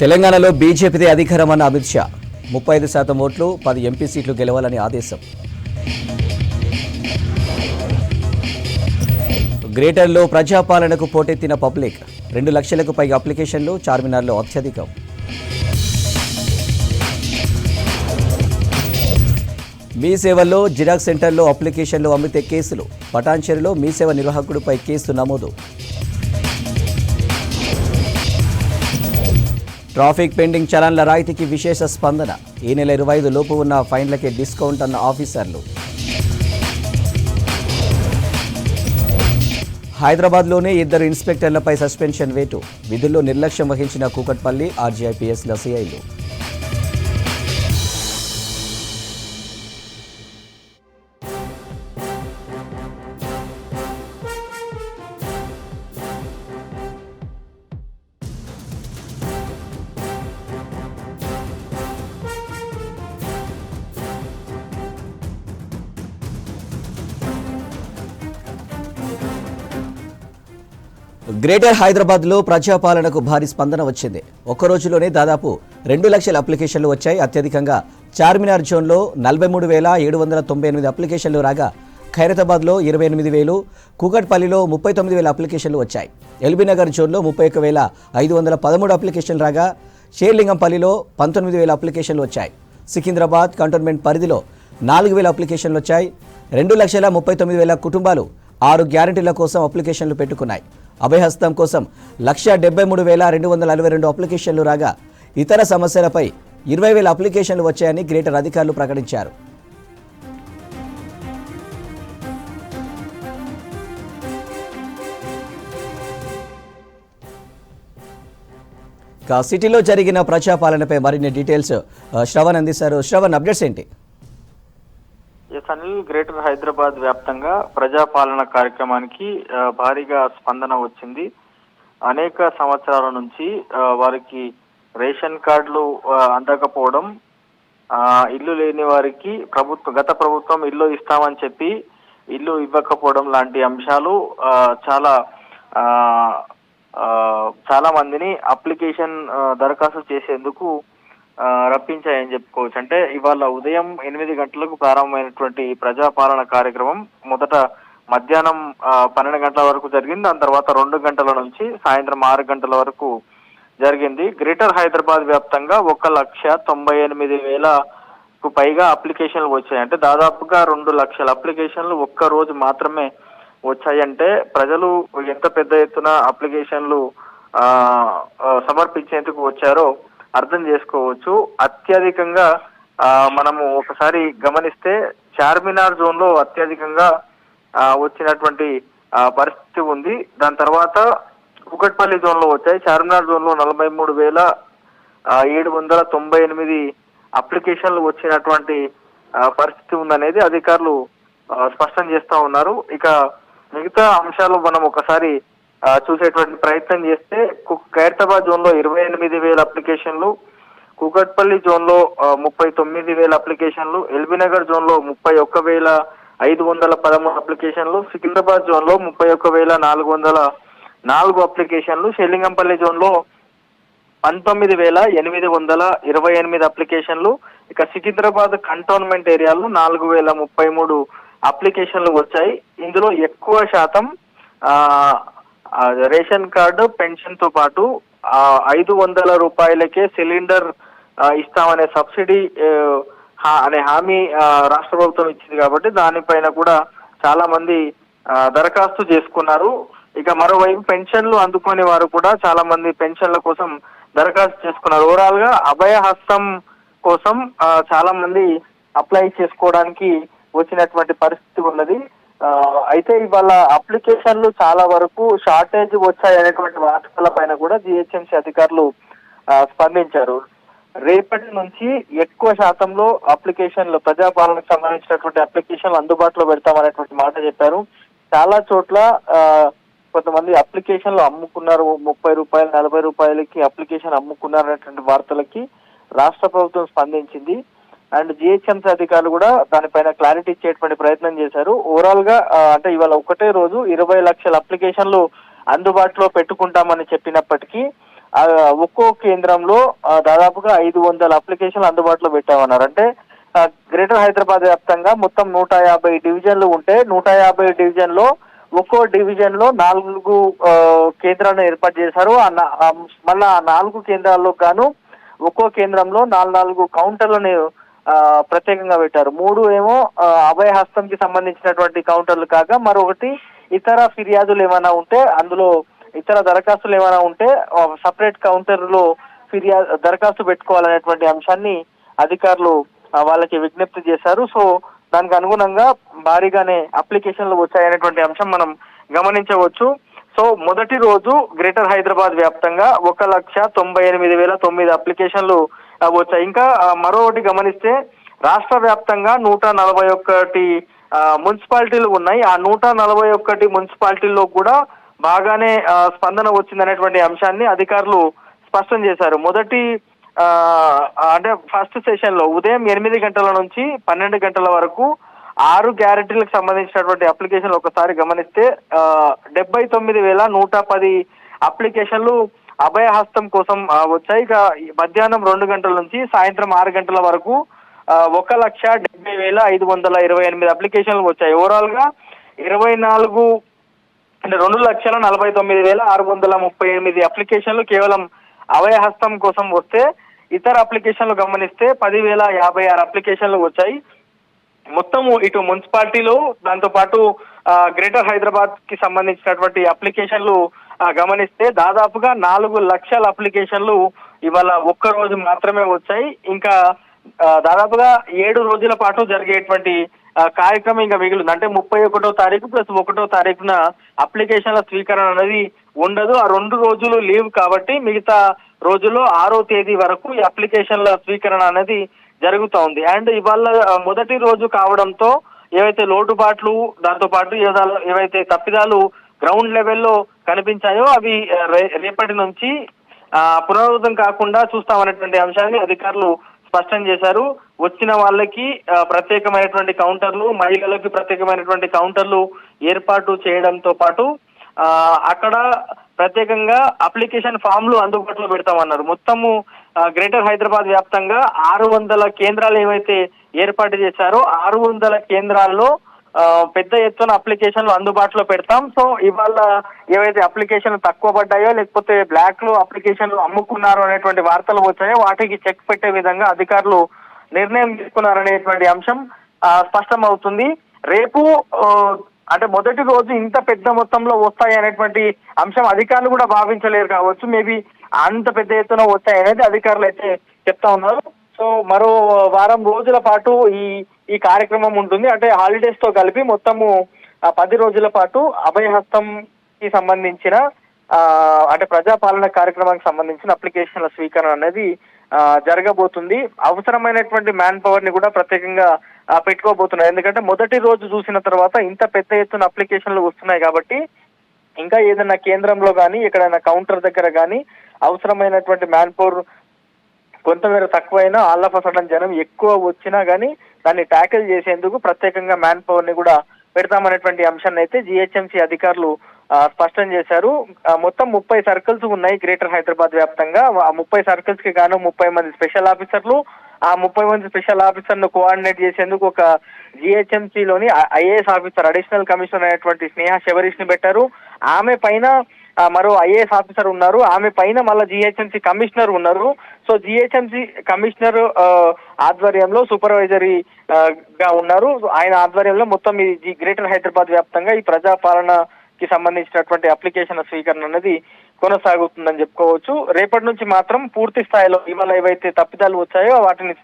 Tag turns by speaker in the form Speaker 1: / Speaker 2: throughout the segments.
Speaker 1: తెలంగాణలో బీజేపీదే అధికారమన్న అమిత్ షా 35% ఓట్లు 10 ఎంపీ సీట్లు గెలవాలని ఆదేశం. గ్రేటర్లో ప్రజాపాలనకు పోటెత్తిన పబ్లిక్ 2 లక్షలకు పైగా అప్లికేషన్లు చార్మినార్లో అత్యధికం. మీ సేవల్లో జిరాక్స్ సెంటర్లో అప్లికేషన్లు అమ్మితే కేసులు. పటాన్చెరులో మీ సేవ నిర్వాహకుడిపై కేసు నమోదు. ట్రాఫిక్ పెండింగ్ చలాన్ల రాయితీకి విశేష స్పందన. ఈ నెల 25 లోపు ఉన్న ఫైన్లకే డిస్కౌంట్ అన్న ఆఫీసర్లు. హైదరాబాద్లోనే 2 ఇన్స్పెక్టర్లపై సస్పెన్షన్ వేటు. విధుల్లో నిర్లక్ష్యం వహించిన కూకట్పల్లి ఆర్జీఐపీఎస్ల సీఐలు. గ్రేటర్ హైదరాబాద్లో ప్రజాపాలనకు భారీ స్పందన వచ్చింది. ఒక్క రోజులోనే దాదాపు 2 లక్షల అప్లికేషన్లు వచ్చాయి. అత్యధికంగా చార్మినార్ జోన్లో 43,798 అప్లికేషన్లు రాగా ఖైరతాబాద్లో 28,000, కూకట్పల్లిలో 39,000 అప్లికేషన్లు వచ్చాయి. ఎల్బీనగర్ జోన్లో 31,513 అప్లికేషన్లు రాగా షేర్లింగంపల్లిలో 19,000 అప్లికేషన్లు వచ్చాయి. సికింద్రాబాద్ కంటోన్మెంట్ పరిధిలో 4,000 అప్లికేషన్లు వచ్చాయి. 2,39,000 కుటుంబాలు 6 గ్యారెంటీల కోసం అప్లికేషన్లు పెట్టుకున్నాయి. అభయహస్తం కోసం 1,73,242 అప్లికేషన్లు రాగా ఇతర సమస్యలపై 20,000 అప్లికేషన్లు వచ్చాయని గ్రేటర్ అధికారులు ప్రకటించారు. సిటీలో జరిగిన ప్రజాపాలనపై మరిన్ని డీటెయిల్స్ శ్రవణ్ అందిస్తారు. శ్రవణ్, అప్డేట్స్ ఏంటి?
Speaker 2: అనిల్, గ్రేటర్ హైదరాబాద్ వ్యాప్తంగా ప్రజాపాలన కార్యక్రమానికి భారీగా స్పందన వచ్చింది. అనేక సంవత్సరాల నుంచి వారికి రేషన్ కార్డులు అందకపోవడం, ఇల్లు లేని వారికి గత ప్రభుత్వం ఇల్లు ఇస్తామని చెప్పి ఇల్లు ఇవ్వకపోవడం లాంటి అంశాలు చాలా మందిని అప్లికేషన్ దరఖాస్తు చేసేందుకు రప్పించాయని చెప్పుకోవచ్చు. అంటే ఇవాళ ఉదయం 8 గంటలకు ప్రారంభమైనటువంటి ప్రజాపాలన కార్యక్రమం మొదట మధ్యాహ్నం 12 గంటల వరకు జరిగింది. దాని తర్వాత 2 గంటల నుంచి సాయంత్రం 6 గంటల వరకు జరిగింది. గ్రేటర్ హైదరాబాద్ వ్యాప్తంగా 1,98,000కు పైగా అప్లికేషన్లు వచ్చాయి. అంటే దాదాపుగా 2 లక్షల అప్లికేషన్లు ఒక్క రోజు మాత్రమే వచ్చాయంటే ప్రజలు ఎంత పెద్ద ఎత్తున అప్లికేషన్లు సమర్పించేందుకు వచ్చారో అర్థం చేసుకోవచ్చు. అత్యధికంగా మనము ఒకసారి గమనిస్తే చార్మినార్ జోన్ లో అత్యధికంగా వచ్చినటువంటి పరిస్థితి ఉంది. దాని తర్వాత కూకట్పల్లి జోన్ లో వచ్చాయి. చార్మినార్ జోన్ లో 43,798 అప్లికేషన్లు వచ్చినటువంటి పరిస్థితి ఉందనేది అధికారులు స్పష్టం చేస్తా ఉన్నారు. ఇక మిగతా అంశాలు మనం ఒకసారి చూసేటువంటి ప్రయత్నం చేస్తే ఖైరతాబాద్ జోన్ లో 28,000 అప్లికేషన్లు, కూకట్పల్లి జోన్ లో 39,000 అప్లికేషన్లు, ఎల్బీనగర్ జోన్ లో 31,513 అప్లికేషన్లు, సికింద్రాబాద్ జోన్ లో 31,404 అప్లికేషన్లు, షేర్లింగంపల్లి జోన్ లో 19,828 అప్లికేషన్లు, ఇక సికింద్రాబాద్ కంటోన్మెంట్ ఏరియాలో 4,033 అప్లికేషన్లు వచ్చాయి. ఇందులో ఎక్కువ శాతం రేషన్ కార్డు, పెన్షన్ తో పాటు 500 రూపాయలకే సిలిండర్ ఇస్తామనే సబ్సిడీ అనే హామీ రాష్ట్ర ప్రభుత్వం ఇచ్చింది కాబట్టి దానిపైన కూడా చాలా మంది దరఖాస్తు చేసుకున్నారు. ఇక మరోవైపు పెన్షన్లు అందుకునే వారు కూడా చాలా మంది పెన్షన్ల కోసం దరఖాస్తు చేసుకున్నారు. ఓవరాల్ గా అభయహస్తం కోసం చాలా మంది అప్లై చేసుకోవడానికి వచ్చినటువంటి పరిస్థితి ఉన్నది. అయితే ఇవాళ అప్లికేషన్లు చాలా వరకు షార్టేజ్ వచ్చాయి అనేటువంటి వార్తల పైన కూడా జిహెచ్ఎంసీ అధికారులు స్పందించారు. రేపటి నుంచి ఎక్కువ శాతంలో అప్లికేషన్లు, ప్రజాపాలనకు సంబంధించినటువంటి అప్లికేషన్లు అందుబాటులో పెడతామనేటువంటి మాట చెప్పారు. చాలా చోట్ల కొంతమంది అప్లికేషన్లు అమ్ముకున్నారు, 30 రూపాయలు 40 రూపాయలకి అప్లికేషన్ అమ్ముకున్నారు అనేటువంటి వార్తలకి రాష్ట్ర ప్రభుత్వం స్పందించింది. అండ్ జిహెచ్ఎంసీ అధికారులు కూడా దానిపైన క్లారిటీ ఇచ్చేటువంటి ప్రయత్నం చేశారు. ఓవరాల్ గా అంటే ఇవాళ ఒకటే రోజు 20 లక్షల అప్లికేషన్లు అందుబాటులో పెట్టుకుంటామని చెప్పినప్పటికీ ఆ, ఒక్కో కేంద్రంలో దాదాపుగా 500 అప్లికేషన్లు అందుబాటులో పెట్టామన్నారు. అంటే గ్రేటర్ హైదరాబాద్ వ్యాప్తంగా మొత్తం 150 డివిజన్లు ఉంటే 150 డివిజన్లో ఒక్కో డివిజన్ లో 4 కేంద్రాలను ఏర్పాటు చేశారు. మళ్ళా ఆ 4 కేంద్రాల్లో గాను ఒక్కో కేంద్రంలో 4 కౌంటర్లను ప్రత్యేకంగా పెట్టారు. 3 ఏమో అభయ హస్తంకి సంబంధించినటువంటి కౌంటర్లు కాగా మరొకటి ఇతర ఫిర్యాదులు ఏమైనా ఉంటే అందులో ఇతర దరఖాస్తులు ఏమైనా ఉంటే సపరేట్ కౌంటర్ లో దరఖాస్తు పెట్టుకోవాలనేటువంటి అంశాన్ని అధికారులు వాళ్ళకి విజ్ఞప్తి చేశారు. సో దానికి అనుగుణంగా భారీగానే అప్లికేషన్లు వచ్చాయనేటువంటి అంశం మనం గమనించవచ్చు. సో మొదటి రోజు గ్రేటర్ హైదరాబాద్ వ్యాప్తంగా 1,98,009 అప్లికేషన్లు వచ్చాయి. ఇంకా మరొకటి గమనిస్తే రాష్ట్ర వ్యాప్తంగా 141 మున్సిపాలిటీలు ఉన్నాయి. ఆ 141 మున్సిపాలిటీల్లో కూడా బాగానే స్పందన వచ్చిందనేటువంటి అంశాన్ని అధికారులు స్పష్టం చేశారు. అంటే ఫస్ట్ సెషన్ లో ఉదయం 8 గంటల నుంచి 12 గంటల వరకు 6 గ్యారెంటీలకు సంబంధించినటువంటి అప్లికేషన్లు ఒకసారి గమనిస్తే 79,110 అప్లికేషన్లు అభయ హస్తం కోసం వచ్చాయి. ఇక మధ్యాహ్నం 2 గంటల నుంచి సాయంత్రం 6 గంటల వరకు 1,70,528 అప్లికేషన్లు వచ్చాయి. ఓవరాల్ గా 2,49,638 అప్లికేషన్లు కేవలం అభయ హస్తం కోసం వస్తే ఇతర అప్లికేషన్లు గమనిస్తే 10,056 అప్లికేషన్లు వచ్చాయి. మొత్తము ఇటు మున్సిపాలిటీలో దాంతో పాటు గ్రేటర్ హైదరాబాద్ కి సంబంధించినటువంటి అప్లికేషన్లు గమనిస్తే దాదాపుగా 4 లక్షల అప్లికేషన్లు ఇవాళ ఒక్క రోజు మాత్రమే వచ్చాయి. ఇంకా దాదాపుగా 7 రోజుల పాటు జరిగేటువంటి కార్యక్రమం ఇంకా మిగిలింది. అంటే 31వ తారీఖు ప్లస్ 1వ తారీఖున అప్లికేషన్ల స్వీకరణ అనేది ఉండదు. ఆ 2 రోజులు లీవ్ కాబట్టి మిగతా రోజుల్లో 6వ తేదీ వరకు ఈ అప్లికేషన్ల స్వీకరణ అనేది జరుగుతూ ఉంది. అండ్ ఇవాళ మొదటి రోజు కావడంతో ఏవైతే లోటుపాట్లు దాంతో పాటు ఏవైతే తప్పిదాలు గ్రౌండ్ లెవెల్లో కనిపించాయో అవి రేపటి నుంచి పునరావృతం కాకుండా చూస్తామనేటువంటి అంశాన్ని అధికారులు స్పష్టం చేశారు. వచ్చిన వాళ్ళకి ప్రత్యేకమైనటువంటి కౌంటర్లు, మహిళలకు ప్రత్యేకమైనటువంటి కౌంటర్లు ఏర్పాటు చేయడంతో పాటు అక్కడ ప్రత్యేకంగా అప్లికేషన్ ఫామ్లు అందుబాటులో పెడతామన్నారు. మొత్తము గ్రేటర్ హైదరాబాద్ వ్యాప్తంగా 600 కేంద్రాలు ఏవైతే ఏర్పాటు చేశారో 600 కేంద్రాల్లో పెద్ద ఎత్తున అప్లికేషన్లు అందుబాటులో పెడతాం. సో ఇవాళ ఏవైతే అప్లికేషన్లు తక్కువ పడ్డాయో లేకపోతే బ్లాక్ లో అప్లికేషన్లు అమ్ముకున్నారు అనేటువంటి వార్తలు వచ్చాయో వాటికి చెక్ పెట్టే విధంగా అధికారులు నిర్ణయం తీసుకున్నారనేటువంటి అంశం స్పష్టం అవుతుంది. రేపు అంటే మొదటి రోజు ఇంత పెద్ద మొత్తంలో వస్తాయి అనేటువంటి అంశం అధికారులు కూడా భావించలేరు కావచ్చు. మేబీ అంత పెద్ద ఎత్తున వస్తాయి అనేది అధికారులు అయితే చెప్తా ఉన్నారు. సో మరో వారం రోజుల పాటు ఈ కార్యక్రమం ఉంటుంది. అంటే హాలిడేస్ తో కలిపి మొత్తము 10 రోజుల పాటు అభయహస్తం కి సంబంధించిన అంటే ప్రజాపాలన కార్యక్రమానికి సంబంధించిన అప్లికేషన్ల స్వీకరణ అనేది జరగబోతుంది. అవసరమైనటువంటి మ్యాన్ పవర్ ని కూడా ప్రత్యేకంగా పెట్టుకోబోతున్నారు. ఎందుకంటే మొదటి రోజు చూసిన తర్వాత ఇంత పెద్ద ఎత్తున అప్లికేషన్లు వస్తున్నాయి కాబట్టి ఇంకా ఏదైనా కేంద్రంలో కానీ ఎక్కడైనా కౌంటర్ దగ్గర కానీ అవసరమైనటువంటి మ్యాన్ పవర్ కొంతమేర తక్కువైనా ఆల్ ఆఫ్ సడన్ జనం ఎక్కువ వచ్చినా కానీ దాన్ని ట్యాకిల్ చేసేందుకు ప్రత్యేకంగా మ్యాన్ పవర్ ని కూడా పెడతామనేటువంటి అంశాన్ని అయితే జిహెచ్ఎంసీ అధికారులు స్పష్టం చేశారు. మొత్తం 30 సర్కిల్స్ ఉన్నాయి గ్రేటర్ హైదరాబాద్ వ్యాప్తంగా. ఆ 30 సర్కిల్స్ కి గాను 30 మంది స్పెషల్ ఆఫీసర్లు, ఆ 30 మంది స్పెషల్ ఆఫీసర్ ను కోఆర్డినేట్ చేసేందుకు ఒక జిహెచ్ఎంసీలోని ఐఏఎస్ ఆఫీసర్ అడిషనల్ కమిషనర్ అయినటువంటి స్నేహ శబరీష్ ని పెట్టారు. ఆమె పైన మరో ఐఏఎస్ ఆఫీసర్ ఉన్నారు. ఆమె పైన మళ్ళీ జిహెచ్ఎంసీ కమిషనర్ ఉన్నారు. సో జిహెచ్ఎంసీ కమిషనర్ ఆధ్వర్యంలో సూపర్వైజరీ గా ఉన్నారు. ఆయన ఆధ్వర్యంలో మొత్తం ఈ గ్రేటర్ హైదరాబాద్ వ్యాప్తంగా ఈ ప్రజాపాలనకి సంబంధించినటువంటి అప్లికేషన్ల స్వీకరణ అనేది కొనసాగుతుందని చెప్పుకోవచ్చు. రేపటి నుంచి మాత్రం పూర్తి స్థాయిలో ఇవాళ ఏవైతే తప్పిదాలు వచ్చాయో వాటిని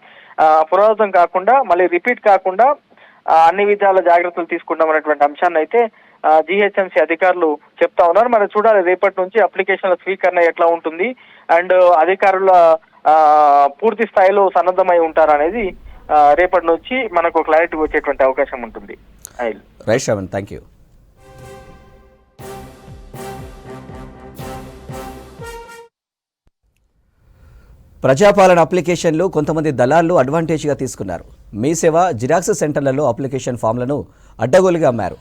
Speaker 2: పునరావృతం కాకుండా మళ్ళీ రిపీట్ కాకుండా అన్ని విధాల జాగ్రత్తలు తీసుకుంటాం అనేటువంటి అంశాన్ని అయితే జిహెచ్ఎంసీ అధికారులు చెప్తా ఉన్నారు. మరి చూడాలి రేపటి నుంచి అప్లికేషన్ల స్వీకరణ ఎట్లా ఉంటుంది అండ్ అధికారుల పూర్తి స్థాయిలో సన్నద్ధమై ఉంటారనేది రేపటి నుంచి మనకు క్లారిటీ వచ్చేటువంటి అవకాశం ఉంటుంది.
Speaker 1: Right Shravan, thank you. Prajapalana అప్లికేషన్లు కొంతమంది దళార్లు అడ్వాంటేజ్గా తీసుకున్నారు. మీ సేవ జిరాక్స్ సెంటర్లలో అప్లికేషన్ ఫామ్లను అడ్డగోలుగా అమ్మారు.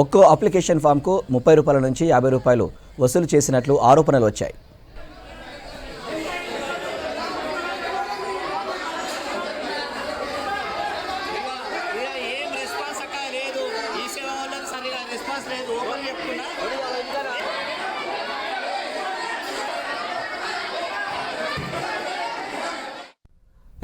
Speaker 1: ఒక్కో అప్లికేషన్ ఫామ్కు 30 రూపాయల నుంచి 50 రూపాయలు వసూలు చేసినట్లు ఆరోపణలు వచ్చాయి.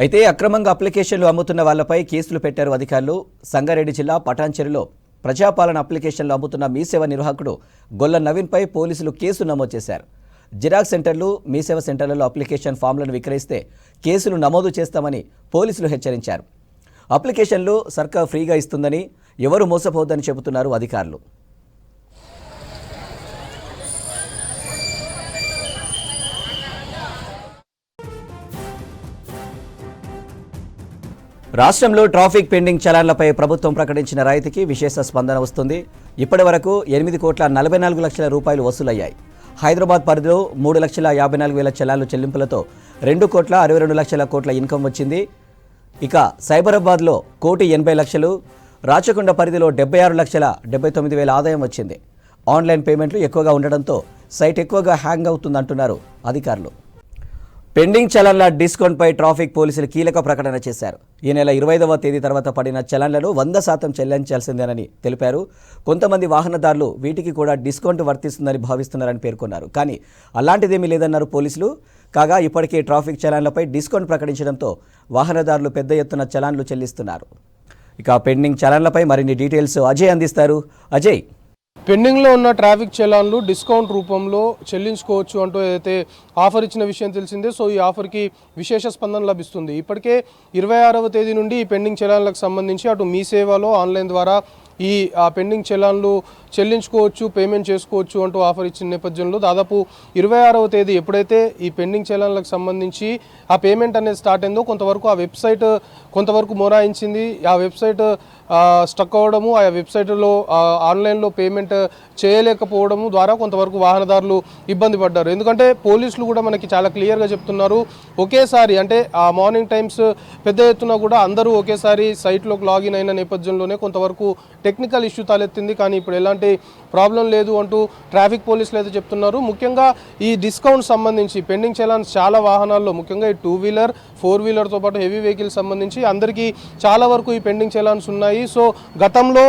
Speaker 1: అయితే అక్రమంగా అప్లికేషన్లు అమ్ముతున్న వాళ్లపై కేసులు పెట్టారు అధికారులు. సంగారెడ్డి జిల్లా పటాన్చెరులో ప్రజాపాలన అప్లికేషన్లు అమ్ముతున్న మీసేవ నిర్వాహకుడు గొల్ల నవీన్పై పోలీసులు కేసు నమోదు చేశారు. జిరాక్స్ సెంటర్లు, మీసేవ సెంటర్లలో అప్లికేషన్ ఫామ్లను విక్రయిస్తే కేసులు నమోదు చేస్తామని పోలీసులు హెచ్చరించారు. అప్లికేషన్లు సర్కార్ ఫ్రీగా ఇస్తుందని, ఎవరు మోసపోవద్దని చెబుతున్నారు అధికారులు. రాష్ట్రంలో ట్రాఫిక్ పెండింగ్ చలాన్లపై ప్రభుత్వం ప్రకటించిన రాయితీకి విశేష స్పందన వస్తుంది. ఇప్పటి వరకు 8,44 లక్షల రూపాయలు వసూలయ్యాయి. హైదరాబాద్ పరిధిలో 3,54,000 చలాన్లు చెల్లింపులతో 2,62 కోట్ల ఇన్కమ్ వచ్చింది. ఇక సైబరాబాద్లో 1,80,00,000, రాచకొండ పరిధిలో 76,79,000 ఆదాయం వచ్చింది. ఆన్లైన్ పేమెంట్లు ఎక్కువగా ఉండడంతో సైట్ ఎక్కువగా హ్యాంగ్ అవుతుందంటున్నారు అధికారులు. పెండింగ్ చలాన్ల డిస్కౌంట్పై ట్రాఫిక్ పోలీసులు కీలక ప్రకటన చేశారు. ఈ నెల 25వ తేదీ తర్వాత పడిన చలాన్లను 100% చెల్లించాల్సిందేనని తెలిపారు. కొంతమంది వాహనదారులు వీటికి కూడా డిస్కౌంట్ వర్తిస్తుందని భావిస్తున్నారని పేర్కొన్నారు. కానీ అలాంటిదేమీ లేదన్నారు పోలీసులు. కాగా ఇప్పటికే ట్రాఫిక్ చలాన్లపై డిస్కౌంట్ ప్రకటించడంతో వాహనదారులు పెద్ద ఎత్తున చలాన్లు చెల్లిస్తున్నారు. ఇక పెండింగ్ చలాన్లపై మరిన్ని డీటెయిల్స్ అజయ్ అందిస్తారు. అజయ్,
Speaker 3: పెండింగ్లో ఉన్న ట్రాఫిక్ చలాన్లు డిస్కౌంట్ రూపంలో చెల్లించుకోవచ్చు అంటూ ఏదైతే ఆఫర్ ఇచ్చిన విషయం తెలిసిందే. సో ఈ ఆఫర్కి విశేష స్పందన లభిస్తుంది. ఇప్పటికే 26వ తేదీ నుండి ఈ పెండింగ్ చలాన్లకు సంబంధించి అటు మీ సేవలో ఆన్లైన్ ద్వారా ఈ పెండింగ్ చలాన్లు చెల్లించుకోవచ్చు, పేమెంట్ చేసుకోవచ్చు అంటూ ఆఫర్ ఇచ్చిన నేపథ్యంలో దాదాపు 26వ తేదీ ఎప్పుడైతే ఈ పెండింగ్ చలాన్లకు సంబంధించి ఆ పేమెంట్ అనేది స్టార్ట్ అయిందో కొంతవరకు ఆ వెబ్సైట్ కొంతవరకు మొరాయించింది. ఆ వెబ్సైట్ స్టక్ అవ్వడము, ఆ వెబ్సైట్లో ఆన్లైన్లో పేమెంట్ చేయలేకపోవడము ద్వారా కొంతవరకు వాహనదారులు ఇబ్బంది పడ్డారు. ఎందుకంటే పోలీసులు కూడా మనకి చాలా క్లియర్గా చెప్తున్నారు, ఒకేసారి అంటే ఆ మార్నింగ్ టైమ్స్ పెద్ద ఎత్తున కూడా అందరూ ఒకేసారి సైట్లోకి లాగిన్ అయిన నేపథ్యంలోనే కొంతవరకు టెక్నికల్ ఇష్యూ తలెత్తింది. కానీ ఇప్పుడు ఎలాంటి ప్రాబ్లం లేదు అంటూ ట్రాఫిక్ పోలీసులు అయితే చెప్తున్నారు. ముఖ్యంగా ఈ డిస్కౌంట్ సంబంధించి పెండింగ్ చలాన్స్ చాలా వాహనాల్లో, ముఖ్యంగా ఈ 2-వీలర్ 4-వీలర్తో పాటు హెవీ వెహికల్ సంబంధించి అందరికీ చాలా వరకు ఈ పెండింగ్ చలాన్స్ ఉన్నాయి. సో గతంలో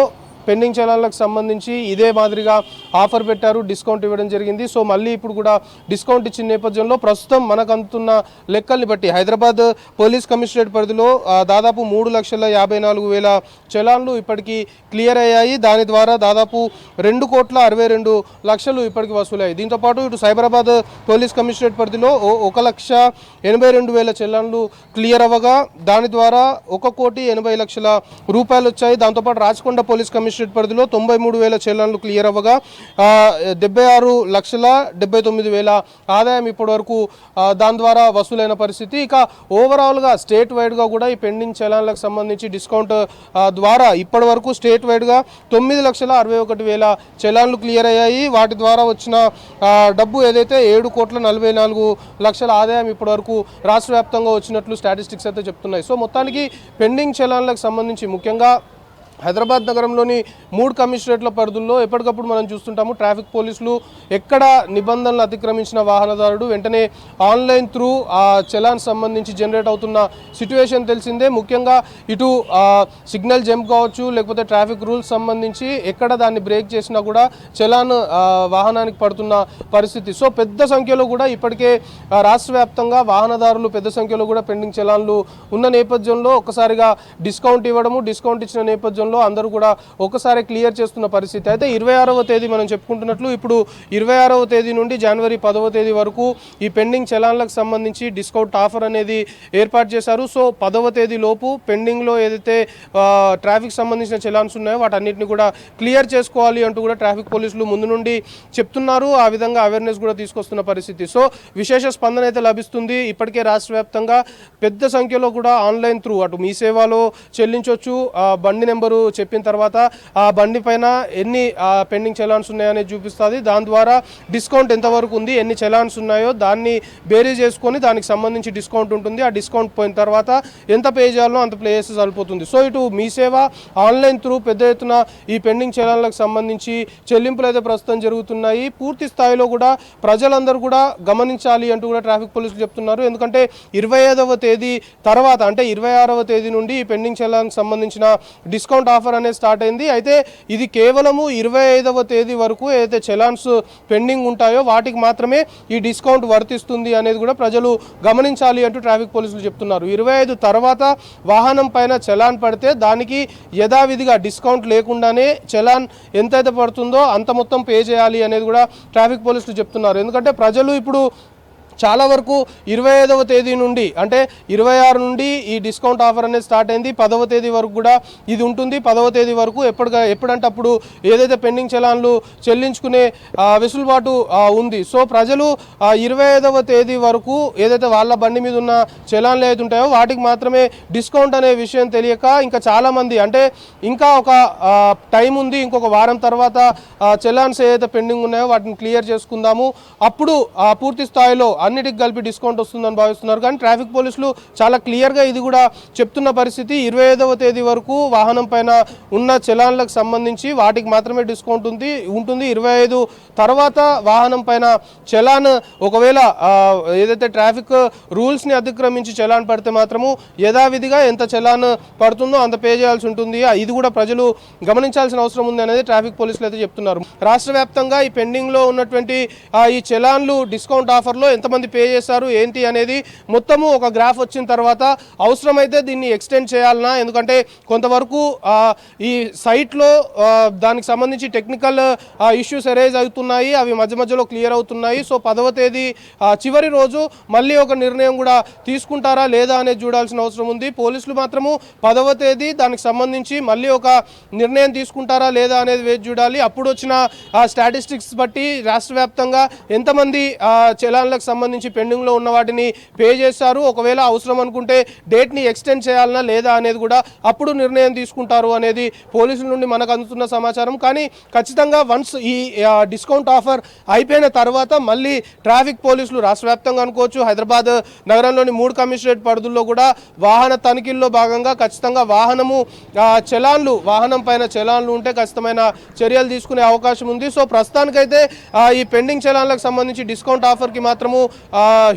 Speaker 3: పెండింగ్ చలాన్లకు సంబంధించి ఇదే మాదిరిగా ఆఫర్ పెట్టారు, డిస్కౌంట్ ఇవ్వడం జరిగింది. సో మళ్ళీ ఇప్పుడు కూడా డిస్కౌంట్ ఇచ్చిన నేపథ్యంలో ప్రస్తుతం మనకు అందుతున్న లెక్కల్ని బట్టి హైదరాబాద్ పోలీస్ కమిషనరేట్ పరిధిలో దాదాపు 3,54,000 చలాన్లు ఇప్పటికీ క్లియర్ అయ్యాయి. దాని ద్వారా దాదాపు 2,62,00,000 ఇప్పటికి వసూలయ్యాయి. దీంతోపాటు ఇటు సైబరాబాద్ పోలీస్ కమిషనరేట్ పరిధిలో 1,82,000 చలాన్లు క్లియర్ అవ్వగా దాని ద్వారా 1,80,00,000 రూపాయలు వచ్చాయి. దాంతోపాటు రాచకొండ పోలీస్ కమిషనరేట్ పరిధిలో 93,000 చలాన్లు క్లియర్ అవ్వగా 76,79,000 ఆదాయం ఇప్పటి వరకు దాని ద్వారా వసూలైన పరిస్థితి. ఇక ఓవరాల్గా స్టేట్ వైడ్గా కూడా ఈ పెండింగ్ చలాన్లకు సంబంధించి డిస్కౌంట్ ద్వారా ఇప్పటి వరకు స్టేట్ వైడ్గా 9,61,000 చలాన్లు క్లియర్ అయ్యాయి. వాటి ద్వారా వచ్చిన డబ్బు ఏదైతే 7,44,00,000 ఆదాయం ఇప్పటి వరకు రాష్ట్ర వ్యాప్తంగా వచ్చినట్లు స్టాటిస్టిక్స్ అయితే చెప్తున్నాయి. సో మొత్తానికి పెండింగ్ చలాన్లకు సంబంధించి ముఖ్యంగా హైదరాబాద్ నగరంలోని 3 కమిషనరేట్ల పరిధుల్లో ఎప్పటికప్పుడు మనం చూస్తుంటాము ట్రాఫిక్ పోలీసులు ఎక్కడ నిబంధనలు అతిక్రమించిన వాహనదారుడు వెంటనే ఆన్లైన్ త్రూ ఆ చలాన్ సంబంధించి జనరేట్ అవుతున్న సిచ్యువేషన్ తెలిసిందే. ముఖ్యంగా ఇటు సిగ్నల్ జంప్ కావచ్చు, లేకపోతే ట్రాఫిక్ రూల్స్ సంబంధించి ఎక్కడ దాన్ని బ్రేక్ చేసినా కూడా చలాన్ వాహనానికి పడుతున్న పరిస్థితి. సో పెద్ద సంఖ్యలో కూడా ఇప్పటికే రాష్ట్ర వ్యాప్తంగా వాహనదారులు పెద్ద సంఖ్యలో కూడా పెండింగ్ చలాన్లు ఉన్న నేపథ్యంలో ఒక్కసారిగా డిస్కౌంట్ ఇవ్వడము, డిస్కౌంట్ ఇచ్చిన నేపథ్యంలో అందరూ కూడా ఒకసారి క్లియర్ చేస్తున్న పరిస్థితి. అయితే 26వ తేదీ మనం చెప్పుకుంటున్నట్లు ఇప్పుడు 26వ తేదీ నుండి జనవరి 10వ తేదీ వరకు ఈ పెండింగ్ చలాన్లకు సంబంధించి డిస్కౌంట్ ఆఫర్ అనేది ఏర్పాటు చేశారు. సో 10వ తేదీ లోపు పెండింగ్లో ఏదైతే ట్రాఫిక్ సంబంధించిన చలాన్స్ ఉన్నాయో వాటన్నిటిని కూడా క్లియర్ చేసుకోవాలి అంటూ కూడా ట్రాఫిక్ పోలీసులు ముందు నుండి చెప్తున్నారు. ఆ విధంగా అవేర్నెస్ కూడా తీసుకొస్తున్న పరిస్థితి. సో విశేష స్పందన అయితే లభిస్తుంది. ఇప్పటికే రాష్ట్ర వ్యాప్తంగా పెద్ద సంఖ్యలో కూడా ఆన్లైన్ త్రూ అటు మీ సేవలో చెల్లించవచ్చు, బండి నెంబరు చెప్పిన తర్వాత ఆ బండి పైన ఎన్ని పెండింగ్ చలాన్స్ ఉన్నాయనేది చూపిస్తుంది. దాని ద్వారా డిస్కౌంట్ ఎంతవరకు ఉంది, ఎన్ని చలాన్స్ ఉన్నాయో దాన్ని బేరీ చేసుకొని దానికి సంబంధించి డిస్కౌంట్ ఉంటుంది. ఆ డిస్కౌంట్ పోయిన తర్వాత ఎంత పే చేయాలో అంత పే చేస్తే సరిపోతుంది. సో ఇటు మీ సేవ ఆన్లైన్ త్రూ పెద్ద ఎత్తున ఈ పెండింగ్ చలాన్లకు సంబంధించి చెల్లింపులు అయితే ప్రస్తుతం జరుగుతున్నాయి. పూర్తి స్థాయిలో కూడా ప్రజలందరూ కూడా గమనించాలి అంటూ కూడా ట్రాఫిక్ పోలీసులు చెప్తున్నారు. ఎందుకంటే 25వ తేదీ తర్వాత అంటే 26వ తేదీ నుండి ఈ పెండింగ్ చలాన్కి సంబంధించిన డిస్కౌంట్ డిస్కౌంట్ ఆఫర్ అనేది స్టార్ట్ అయింది. అయితే ఇది కేవలము 25వ తేదీ వరకు ఏదైతే చలాన్స్ పెండింగ్ ఉంటాయో వాటికి మాత్రమే ఈ డిస్కౌంట్ వర్తిస్తుంది అనేది కూడా ప్రజలు గమనించాలి అంటూ ట్రాఫిక్ పోలీసులు చెప్తున్నారు. 25 తర్వాత వాహనం పైన చలాన్ పడితే దానికి యథావిధిగా డిస్కౌంట్ లేకుండానే చలాన్ ఎంతైతే పడుతుందో అంత మొత్తం పే చేయాలి అనేది కూడా ట్రాఫిక్ పోలీసులు చెప్తున్నారు. ఎందుకంటే ప్రజలు ఇప్పుడు చాలా వరకు 25వ తేదీ నుండి అంటే 26 నుండి ఈ డిస్కౌంట్ ఆఫర్ అనేది స్టార్ట్ అయింది. 10వ తేదీ వరకు కూడా ఇది ఉంటుంది. 10వ తేదీ వరకు ఎప్పుడంటే అప్పుడు ఏదైతే పెండింగ్ చలాన్లు చెల్లించుకునే వెసులుబాటు ఉంది. సో ప్రజలు 25వ తేదీ వరకు ఏదైతే వాళ్ళ బండి మీద ఉన్న చలాన్లు ఏదైతే ఉంటాయో వాటికి మాత్రమే డిస్కౌంట్ అనే విషయం తెలియక ఇంకా చాలామంది అంటే ఇంకా ఒక టైం ఉంది, ఇంకొక వారం తర్వాత చలాన్స్ ఏదైతే పెండింగ్ ఉన్నాయో వాటిని క్లియర్ చేసుకుందాము, అప్పుడు పూర్తి స్థాయిలో అన్నిటికి కలిపి డిస్కౌంట్ వస్తుందని భావిస్తున్నారు. కానీ ట్రాఫిక్ పోలీసులు చాలా క్లియర్గా ఇది కూడా చెప్తున్న పరిస్థితి. 25వ తేదీ వరకు వాహనం పైన ఉన్న చలాన్లకు సంబంధించి వాటికి మాత్రమే డిస్కౌంట్ ఉంటుంది. 25 తర్వాత వాహనం పైన చలాన్ ఒకవేళ ఏదైతే ట్రాఫిక్ రూల్స్ని అతిక్రమించి చలాన్ పడితే మాత్రము యథావిధిగా ఎంత చలాన్ పడుతుందో అంత పే చేయాల్సి ఉంటుంది. ఇది కూడా ప్రజలు గమనించాల్సిన అవసరం ఉంది అనేది ట్రాఫిక్ పోలీసులు అయితే చెప్తున్నారు. రాష్ట్ర వ్యాప్తంగా ఈ పెండింగ్లో ఉన్నటువంటి ఈ చలాన్లు డిస్కౌంట్ ఆఫర్లో ఎంతమంది పే చేశారు ఏంటి అనేది మొత్తము ఒక గ్రాఫ్ వచ్చిన తర్వాత అవసరమైతే దీన్ని ఎక్స్టెండ్ చేయాలన్నా, ఎందుకంటే కొంతవరకు ఈ సైట్లో దానికి సంబంధించి టెక్నికల్ ఇష్యూస్ ఎరేజ్ అవుతున్నాయి, అవి మధ్య మధ్యలో క్లియర్ అవుతున్నాయి. సో 10వ తేదీ చివరి రోజు మళ్ళీ ఒక నిర్ణయం కూడా తీసుకుంటారా లేదా అనేది చూడాల్సిన అవసరం ఉంది. పోలీసులు మాత్రము 10వ తేదీ దానికి సంబంధించి మళ్ళీ ఒక నిర్ణయం తీసుకుంటారా లేదా అనేది వేచి చూడాలి. అప్పుడు వచ్చిన స్టాటిస్టిక్స్ బట్టి రాష్ట్ర వ్యాప్తంగా ఎంతమంది చలాన్లకు సంబంధించి పెండింగ్లో ఉన్న వాటిని పే చేశారు, ఒకవేళ అవసరం అనుకుంటే డేట్ని ఎక్స్టెండ్ చేయాలన్నా లేదా అనేది కూడా అప్పుడు నిర్ణయం తీసుకుంటారు అనేది పోలీసుల నుండి మనకు అందుతున్న సమాచారం. కానీ ఖచ్చితంగా వన్స్ ఈ డిస్కౌంట్ ఆఫర్ అయిపోయిన తర్వాత మళ్ళీ ట్రాఫిక్ పోలీసులు రాష్ట్ర వ్యాప్తంగా అనుకోవచ్చు, హైదరాబాద్ నగరంలోని 3 కమిషనరేట్ పరిధుల్లో కూడా వాహన తనిఖీల్లో భాగంగా ఖచ్చితంగా వాహనం పైన చలాన్లు ఉంటే ఖచ్చితమైన చర్యలు తీసుకునే అవకాశం ఉంది. సో ప్రస్తుతానికైతే ఈ పెండింగ్ చలాన్లకు సంబంధించి డిస్కౌంట్ ఆఫర్కి మాత్రము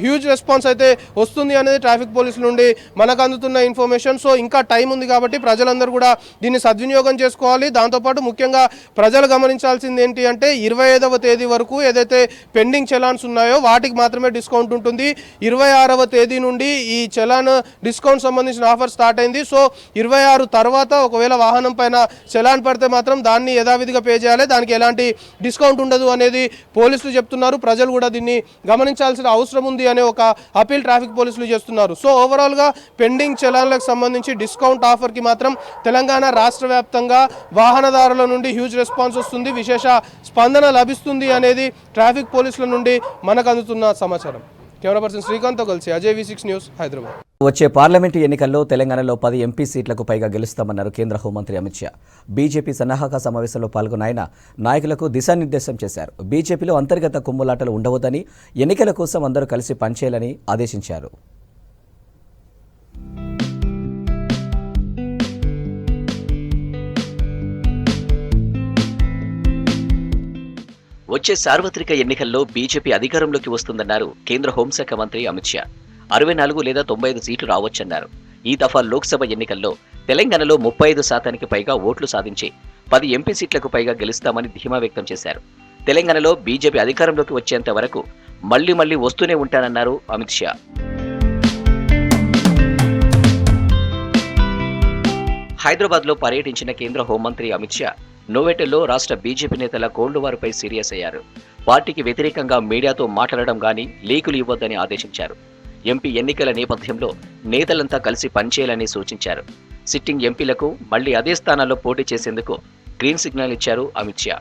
Speaker 3: హ్యూజ్ రెస్పాన్స్ అయితే వస్తుంది అనేది ట్రాఫిక్ పోలీసుల నుండి మనకు అందుతున్న ఇన్ఫర్మేషన్. సో ఇంకా టైం ఉంది కాబట్టి ప్రజలందరూ కూడా దీన్ని సద్వినియోగం చేసుకోవాలి. దాంతోపాటు ముఖ్యంగా ప్రజలు గమనించాల్సింది ఏంటి అంటే 25వ తేదీ వరకు ఏదైతే పెండింగ్ చలాన్స్ ఉన్నాయో వాటికి మాత్రమే డిస్కౌంట్ ఉంటుంది. 26వ తేదీ నుండి ఈ చలాన్ డిస్కౌంట్ సంబంధించిన ఆఫర్ స్టార్ట్ అయింది. సో 26 తర్వాత ఒకవేళ వాహనం పైన చలాన్ పడితే మాత్రం దాన్ని యథావిధిగా పే చేయాలి, దానికి ఎలాంటి డిస్కౌంట్ ఉండదు అనేది పోలీసులు చెప్తున్నారు. ప్రజలు కూడా దీన్ని గమనించాల్సిన అవసరం ఉంది అనే ఒక అపీల్ ట్రాఫిక్ పోలీసులు చేస్తున్నారు. సో ఓవరాల్గా పెండింగ్ చలాన్లకు సంబంధించి డిస్కౌంట్ ఆఫర్కి మాత్రం తెలంగాణ రాష్ట్ర వ్యాప్తంగా వాహనదారుల నుండి హ్యూజ్ రెస్పాన్స్ వస్తుంది, విశేష స్పందన లభిస్తుంది అనేది ట్రాఫిక్ పోలీసుల నుండి మనకు అందుతున్న సమాచారం. కెమెరా పర్సన్ శ్రీకాంత్తో కలిసి అజయ్ V6 న్యూస్, హైదరాబాద్.
Speaker 1: వచ్చే పార్లమెంటు ఎన్నికల్లో తెలంగాణలో 10 ఎంపీ సీట్లకు పైగా గెలుస్తామన్నారు కేంద్ర హోంమంత్రి అమిత్ షా. బీజేపీ సన్నాహక సమావేశంలో పాల్గొన్న ఆయన నాయకులకు దిశానిర్దేశం చేశారు. బీజేపీలో అంతర్గత కుమ్ములాటలు ఉండవద్దని, ఎన్నికల కోసం అందరూ కలిసి పనిచేయాలని ఆదేశించారు.
Speaker 4: వచ్చే సార్వత్రిక ఎన్నికల్లో బీజేపీ అధికారంలోకి వస్తుందన్నారు కేంద్ర హోంశాఖ మంత్రి అమిత్ షా. 64 లేదా 95 సీట్లు రావచ్చన్నారు. ఈ దఫా లోక్సభ ఎన్నికల్లో తెలంగాణలో 35% పైగా ఓట్లు సాధించి 10 ఎంపీ సీట్లకు పైగా గెలుస్తామని ధీమా వ్యక్తం చేశారు. తెలంగాణలో బీజేపీ అధికారంలోకి వచ్చేంత వరకు మళ్లీ వస్తూనే ఉంటానన్నారు అమిత్ షా. హైదరాబాద్లో పర్యటించిన కేంద్ర హోంమంత్రి అమిత్ షా నోవెటల్లో రాష్ట్ర బీజేపీ నేతల కోల్డువారుపై సీరియస్ అయ్యారు. పార్టీకి వ్యతిరేకంగా మీడియాతో మాట్లాడడం గానీ లీకులు ఇవ్వొద్దని ఆదేశించారు. ఎంపీ ఎన్నికల నేపథ్యంలో నేతలంతా కలిసి పనిచేయాలని సూచించారు. సిట్టింగ్ ఎంపీలకు మళ్లీ అదే స్థానాల్లో పోటీ చేసేందుకు గ్రీన్ సిగ్నల్ ఇచ్చారు అమిత్ షా.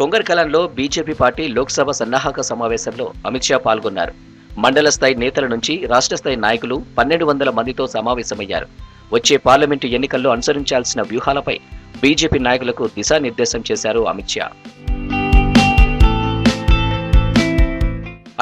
Speaker 4: కొంగర్కలాన్లో బీజేపీ పార్టీ లోక్సభ సన్నాహక సమావేశంలో అమిత్ షా పాల్గొన్నారు. మండల స్థాయి నేతల నుంచి రాష్ట్ర స్థాయి నాయకులు 1200 మందితో సమావేశమయ్యారు. వచ్చే పార్లమెంటు ఎన్నికల్లో అనుసరించాల్సిన వ్యూహాలపై బీజేపీ నాయకులకు దిశానిర్దేశం చేశారు అమిత్ షా.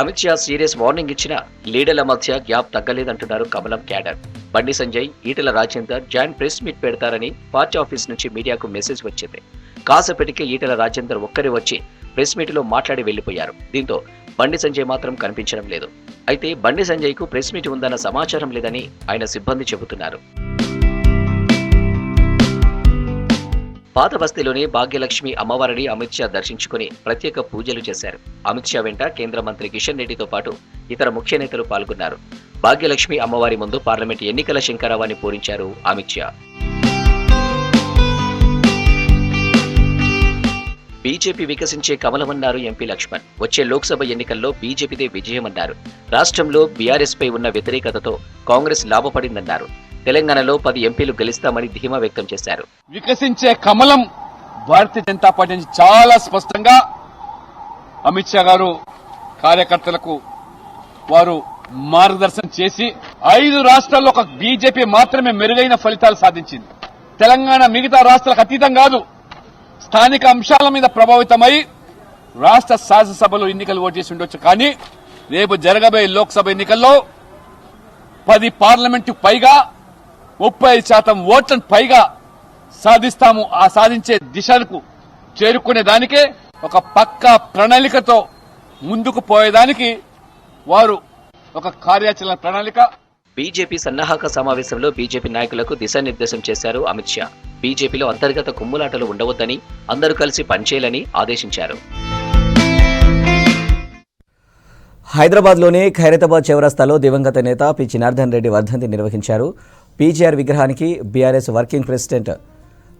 Speaker 4: అమిత్ షా సీరియస్ వార్నింగ్ ఇచ్చిన లీడర్ల మధ్య గ్యాప్ తగ్గలేదంటున్నారు కమలం cadre. Bandi Sanjay, Etela Rajender joint press meet పెడతారని పార్టీ ఆఫీస్ నుంచి మీడియాకు మెసేజ్ వచ్చింది. కాసేపటికే ఈటెల రాజేందర్ ఒక్కరే వచ్చి ప్రెస్ మీట్లో మాట్లాడి వెళ్లిపోయారు. దీంతో బండి సంజయ్ మాత్రం కనిపించడం లేదు. అయితే బండి సంజయ్కు ప్రెస్ మీట్ ఉందన్న సమాచారం లేదని ఆయన సిబ్బంది చెబుతున్నారు. పాత బస్తీలోని భాగ్యలక్ష్మి అమ్మవారిని అమిత్ షా దర్శించుకుని ప్రత్యేక పూజలు చేశారు. అమిత్ షా వెంట కేంద్ర మంత్రి కిషన్ రెడ్డితో పాటు ఇతర ముఖ్య నేతలు పాల్గొన్నారు. భాగ్యలక్ష్మి అమ్మవారి ముందు పార్లమెంట్ ఎన్నికల శంఖారావాన్ని పూరించారు అమిత్ షా. బీజేపీ వికసించే కమలమన్నారు ఎంపీ లక్ష్మణ్. వచ్చే లోక్సభ ఎన్నికల్లో బీజేపీదే విజయమన్నారు. రాష్ట్రంలో బీఆర్ఎస్ పై ఉన్న వ్యతిరేకతతో కాంగ్రెస్ లాభపడిందన్నారు. తెలంగాణలో 10 ఎంపీలు గెలుస్తామని ధీమా వ్యక్తం చేశారు.
Speaker 5: వికసించే కమలం భారతీయ జనతా పార్టీ నుంచి చాలా స్పష్టంగా అమిత్ షా గారు కార్యకర్తలకు వారు మార్గదర్శనం చేసి 5 రాష్ట్రాల్లో ఒక బీజేపీ మాత్రమే మెరుగైన ఫలితాలు సాధించింది. తెలంగాణ మిగతా రాష్ట్రాలకు అతీతం కాదు. స్థానిక అంశాల మీద ప్రభావితమై రాష్ట్ర శాసనసభలో ఎన్నికలు ఓటు చేసి ఉండొచ్చు. కానీ రేపు జరగబోయే లోక్సభ ఎన్నికల్లో 10 పార్లమెంటు పైగా 30% ఓట్లను పైగా సాధిస్తాము. ఆ సాధించే దిశకు చేరుకునే దానికే ఒక పక్కా ప్రణాళికతో ముందుకు పోయేదానికి వారు ఒక కార్యాచరణ ప్రణాళిక.
Speaker 4: బీజేపీ సన్నాహక సమావేశంలో బీజేపీ నాయకులకు దిశానిర్దేశం చేశారు అమిత్ షా. బీజేపీలో అంతర్గత కుమ్ములాటలు ఉండవద్దని, అందరూ కలిసి పనిచేయాలని ఆదేశించారు.
Speaker 1: హైదరాబాద్లోని ఖైరతాబాద్ చౌరస్తాలో దివంగత నేత పి జనార్దన్ రెడ్డి వర్ధంతి నిర్వహించారు. పీజీఆర్ విగ్రహానికి బీఆర్ఎస్ వర్కింగ్ ప్రెసిడెంట్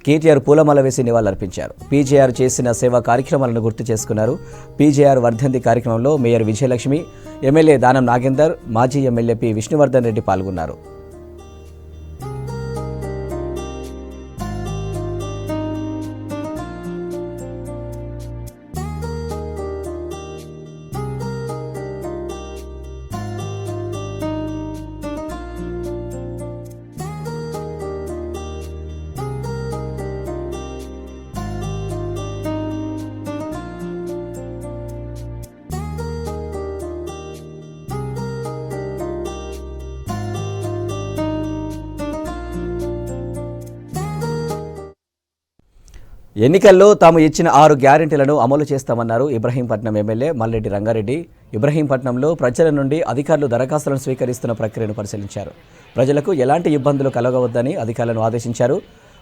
Speaker 1: కేటీఆర్ పూలమాల వేసి నివాళులర్పించారు. పీజీఆర్ చేసిన సేవా కార్యక్రమాలను గుర్తు చేసుకున్నారు. పీజీఆర్ వర్ధంతి కార్యక్రమంలో మేయర్ విజయలక్ష్మి, ఎమ్మెల్యే దానం నాగేందర్, మాజీ ఎమ్మెల్యే పి విష్ణువర్ధన్ రెడ్డి పాల్గొన్నారు. ఎన్నికల్లో తాము ఇచ్చిన 6 గ్యారెంటీలను అమలు చేస్తామన్నారు ఇబ్రహీంపట్నం ఎమ్మెల్యే మల్రెడ్డి రంగారెడ్డి. ఇబ్రహీంపట్నంలో ప్రజల నుండి అధికారులు దరఖాస్తులను స్వీకరిస్తున్న ప్రక్రియను పరిశీలించారు. ప్రజలకు ఎలాంటి ఇబ్బందులు కలగవద్దని అధికారులను ఆదేశించారు.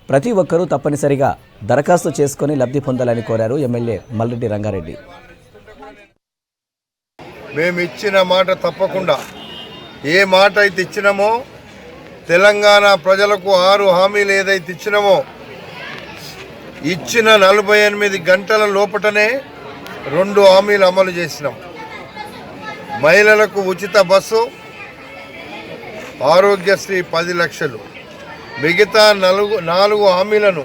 Speaker 1: ప్రతి ఒక్కరూ తప్పనిసరిగా దరఖాస్తు చేసుకుని లబ్ధి పొందాలని కోరారు ఎమ్మెల్యే మల్రెడ్డి రంగారెడ్డి.
Speaker 6: మేము ఇచ్చిన మాట తప్పకుండా, ఏ మాట అయితే ఇచ్చినామో తెలంగాణ ప్రజలకు 6 హామీలు ఏదైతే ఇచ్చినామో ఇచ్చిన 48 గంటల లోపటనే 2 హామీలు అమలు చేసినాం. మహిళలకు ఉచిత బస్సు, ఆరోగ్యశ్రీ 10 లక్షలు. మిగతా 4 హామీలను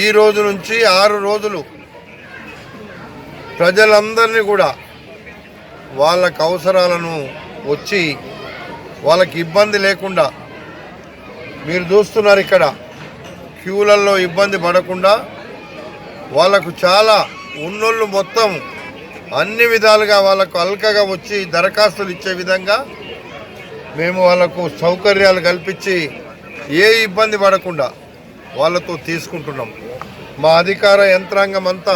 Speaker 6: ఈ రోజు నుంచి 6 రోజులు ప్రజలందరినీ కూడా వాళ్ళకు అవసరాలను వచ్చి వాళ్ళకి ఇబ్బంది లేకుండా, మీరు చూస్తున్నారు ఇక్కడ క్యూలలో ఇబ్బంది పడకుండా వాళ్ళకు చాలా ఉన్నోళ్ళు మొత్తం అన్ని విధాలుగా వాళ్ళకు అల్కగా వచ్చి దరఖాస్తులు ఇచ్చే విధంగా మేము వాళ్ళకు సౌకర్యాలు కల్పించి ఏ ఇబ్బంది పడకుండా వాళ్ళతో తీసుకుంటున్నాం. మా అధికార యంత్రాంగం అంతా,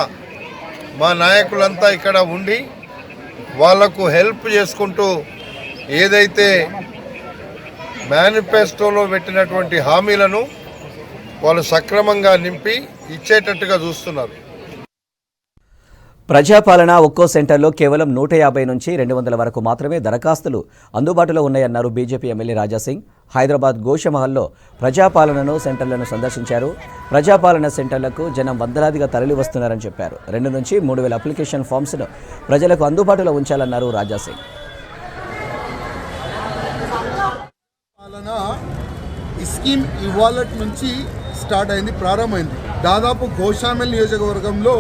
Speaker 6: మా నాయకులంతా ఇక్కడ ఉండి వాళ్లకు హెల్ప్ చేసుకుంటూ ఏదైతే మేనిఫెస్టోలో పెట్టినటువంటి హామీలను వాళ్ళు సక్రమంగా నింపి ఇచ్చేటట్టుగా చూస్తున్నారు.
Speaker 1: ప్రజాపాలన ఒక్కో సెంటర్లో కేవలం 150 నుంచి 200 వరకు మాత్రమే దరఖాస్తులు అందుబాటులో ఉన్నాయన్నారు బీజేపీ ఎమ్మెల్యే రాజాసింగ్. హైదరాబాద్ గోషమహల్లో ప్రజాపాలనను సెంటర్లను సందర్శించారు. ప్రజాపాలన సెంటర్లకు జనం వందలాదిగా తరలి వస్తున్నారని చెప్పారు. 2 నుంచి 3,000 అప్లికేషన్ ఫామ్స్ను ప్రజలకు అందుబాటులో ఉంచాలన్నారు రాజాసింగ్.
Speaker 7: ఈ స్కీమ్ ఇవాళ నుంచి స్టార్ట్ అయింది, ప్రారంభమైంది. దాదాపు గోషామెల్ నియోజకవర్గంలో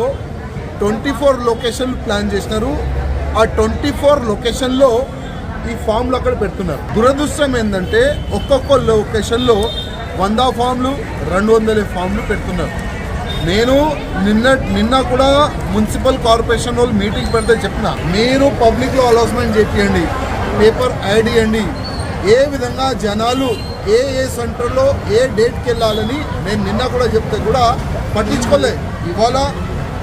Speaker 7: 24 లొకేషన్లు ప్లాన్ చేసినారు. ఆ 24 లొకేషన్లో ఈ ఫామ్లు అక్కడ పెడుతున్నారు. దురదృష్టం ఏంటంటే ఒక్కొక్క లొకేషన్లో 100 ఫామ్లు 200 ఫామ్లు పెడుతున్నారు. నేను నిన్న కూడా మున్సిపల్ కార్పొరేషన్ వాళ్ళు మీటింగ్ పెడితే చెప్పిన, మీరు పబ్లిక్లో అనౌన్స్మెంట్ చేయండి, పేపర్ యాడ్ చేయండి, ఏ విధంగా జనాలు ఏ సెంటర్లో ఏ డేట్కి వెళ్ళాలని. నేను నిన్న కూడా చెప్తే కూడా పట్టించుకోలే. ఇవాళ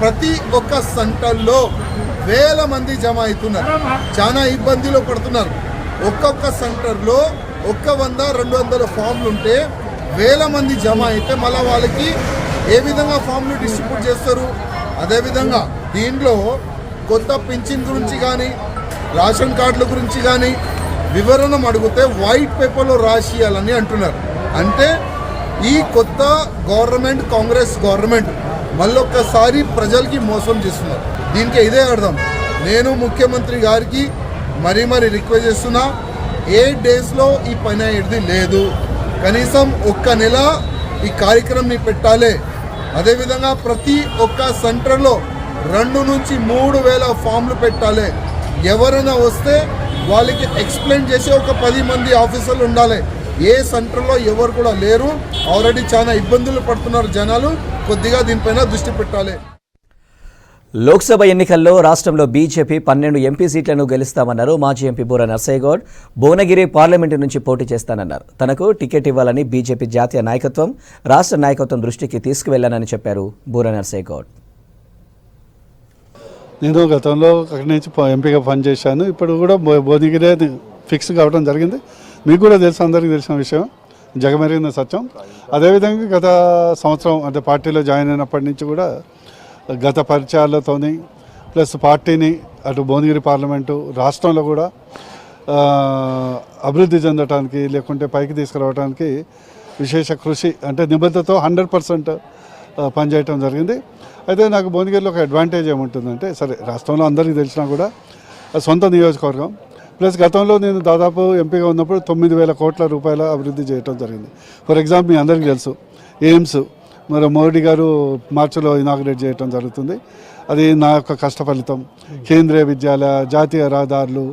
Speaker 7: ప్రతి ఒక్క సెంటర్లో వేల మంది జమ అవుతున్నారు, చాలా ఇబ్బందిలో పడుతున్నారు. ఒక్కొక్క సెంటర్లో 100-200 ఫామ్లు ఉంటే వేల మంది జమ అయితే మళ్ళీ వాళ్ళకి ఏ విధంగా ఫామ్లు డిస్ట్రిబ్యూట్ చేస్తారు? అదేవిధంగా దీంట్లో కొత్త పింఛన్ గురించి కానీ రేషన్ కార్డుల గురించి కానీ వివరణ అడిగితే వైట్ పేపర్లో రాసియాలని అంటున్నారు. అంటే ఈ కొత్త గవర్నమెంట్, కాంగ్రెస్ గవర్నమెంట్ మళ్ళొక్కసారి ప్రజలకి మోసం చేస్తున్నారు. దీనికి ఇదే అర్థం. నేను ముఖ్యమంత్రి గారికి మరీ రిక్వెస్ట్ చేస్తున్నా, 8 డేస్లో ఈ పని అయ్యేది లేదు, కనీసం 1 నెల ఈ కార్యక్రమంని పెట్టాలి. అదేవిధంగా ప్రతి ఒక్క సెంటర్లో 2 నుంచి 3 వేల ఫామ్లు పెట్టాలి. ఎవరైనా వస్తే వాళ్ళకి ఎక్స్ప్లెయిన్ చేసే ఒక 10 మంది ఆఫీసర్లు ఉండాలి. ఏ సెంటర్లో ఎవరు కూడా లేరు. ఆల్రెడీ చాలా ఇబ్బందులు పడుతున్నారు జనాలు. కొద్దిగా దీనిపైన దృష్టి పెట్టాలి.
Speaker 1: లోక్సభ ఎన్నికల్లో రాష్ట్రంలో బీజేపీ 12 ఎంపీ సీట్లను గెలుస్తామన్నారు మాజీ ఎంపీ బూర నర్సయ్య గౌడ్. భువనగిరి పార్లమెంటు నుంచి పోటీ చేస్తానన్నారు. తనకు టికెట్ ఇవ్వాలని బీజేపీ జాతీయ నాయకత్వం, రాష్ట్ర నాయకత్వం దృష్టికి తీసుకువెళ్లానని చెప్పారు బూర నర్సయ్య గౌడ్.
Speaker 8: నేను గతంలో అక్కడి నుంచి ఎంపీగా పనిచేశాను. ఇప్పుడు కూడా భువనగిరే ఫిక్స్ కావడం జరిగింది. మీకు కూడా తెలుసు, అందరికీ తెలిసిన విషయం, జగమెరిగిన సత్యం. అదేవిధంగా గత సంవత్సరం అంటే పార్టీలో జాయిన్ అయినప్పటి నుంచి కూడా గత పరిచయాలతోని ప్లస్ పార్టీని అటు భువనగిరి పార్లమెంటు రాష్ట్రంలో కూడా అభివృద్ధి చెందడానికి లేకుంటే పైకి తీసుకురావడానికి విశేష కృషి అంటే నిబద్ధతతో 100% పనిచేయటం జరిగింది. అయితే నాకు భువనగిరిలో ఒక అడ్వాంటేజ్ ఏముంటుందంటే, సరే రాష్ట్రంలో అందరికీ తెలిసినా కూడా సొంత నియోజకవర్గం ప్లస్ గతంలో నేను దాదాపు ఎంపీగా ఉన్నప్పుడు 9,000 కోట్ల రూపాయల అభివృద్ధి చేయడం జరిగింది. ఫర్ ఎగ్జాంపుల్ మీ అందరికీ తెలుసు ఎయిమ్స్ మరి మోడీ గారు మార్చిలో ఇనాగ్రేట్ చేయడం జరుగుతుంది. అది నా యొక్క కష్ట ఫలితం. కేంద్రీయ విద్యాలయ, జాతీయ రహదారులు,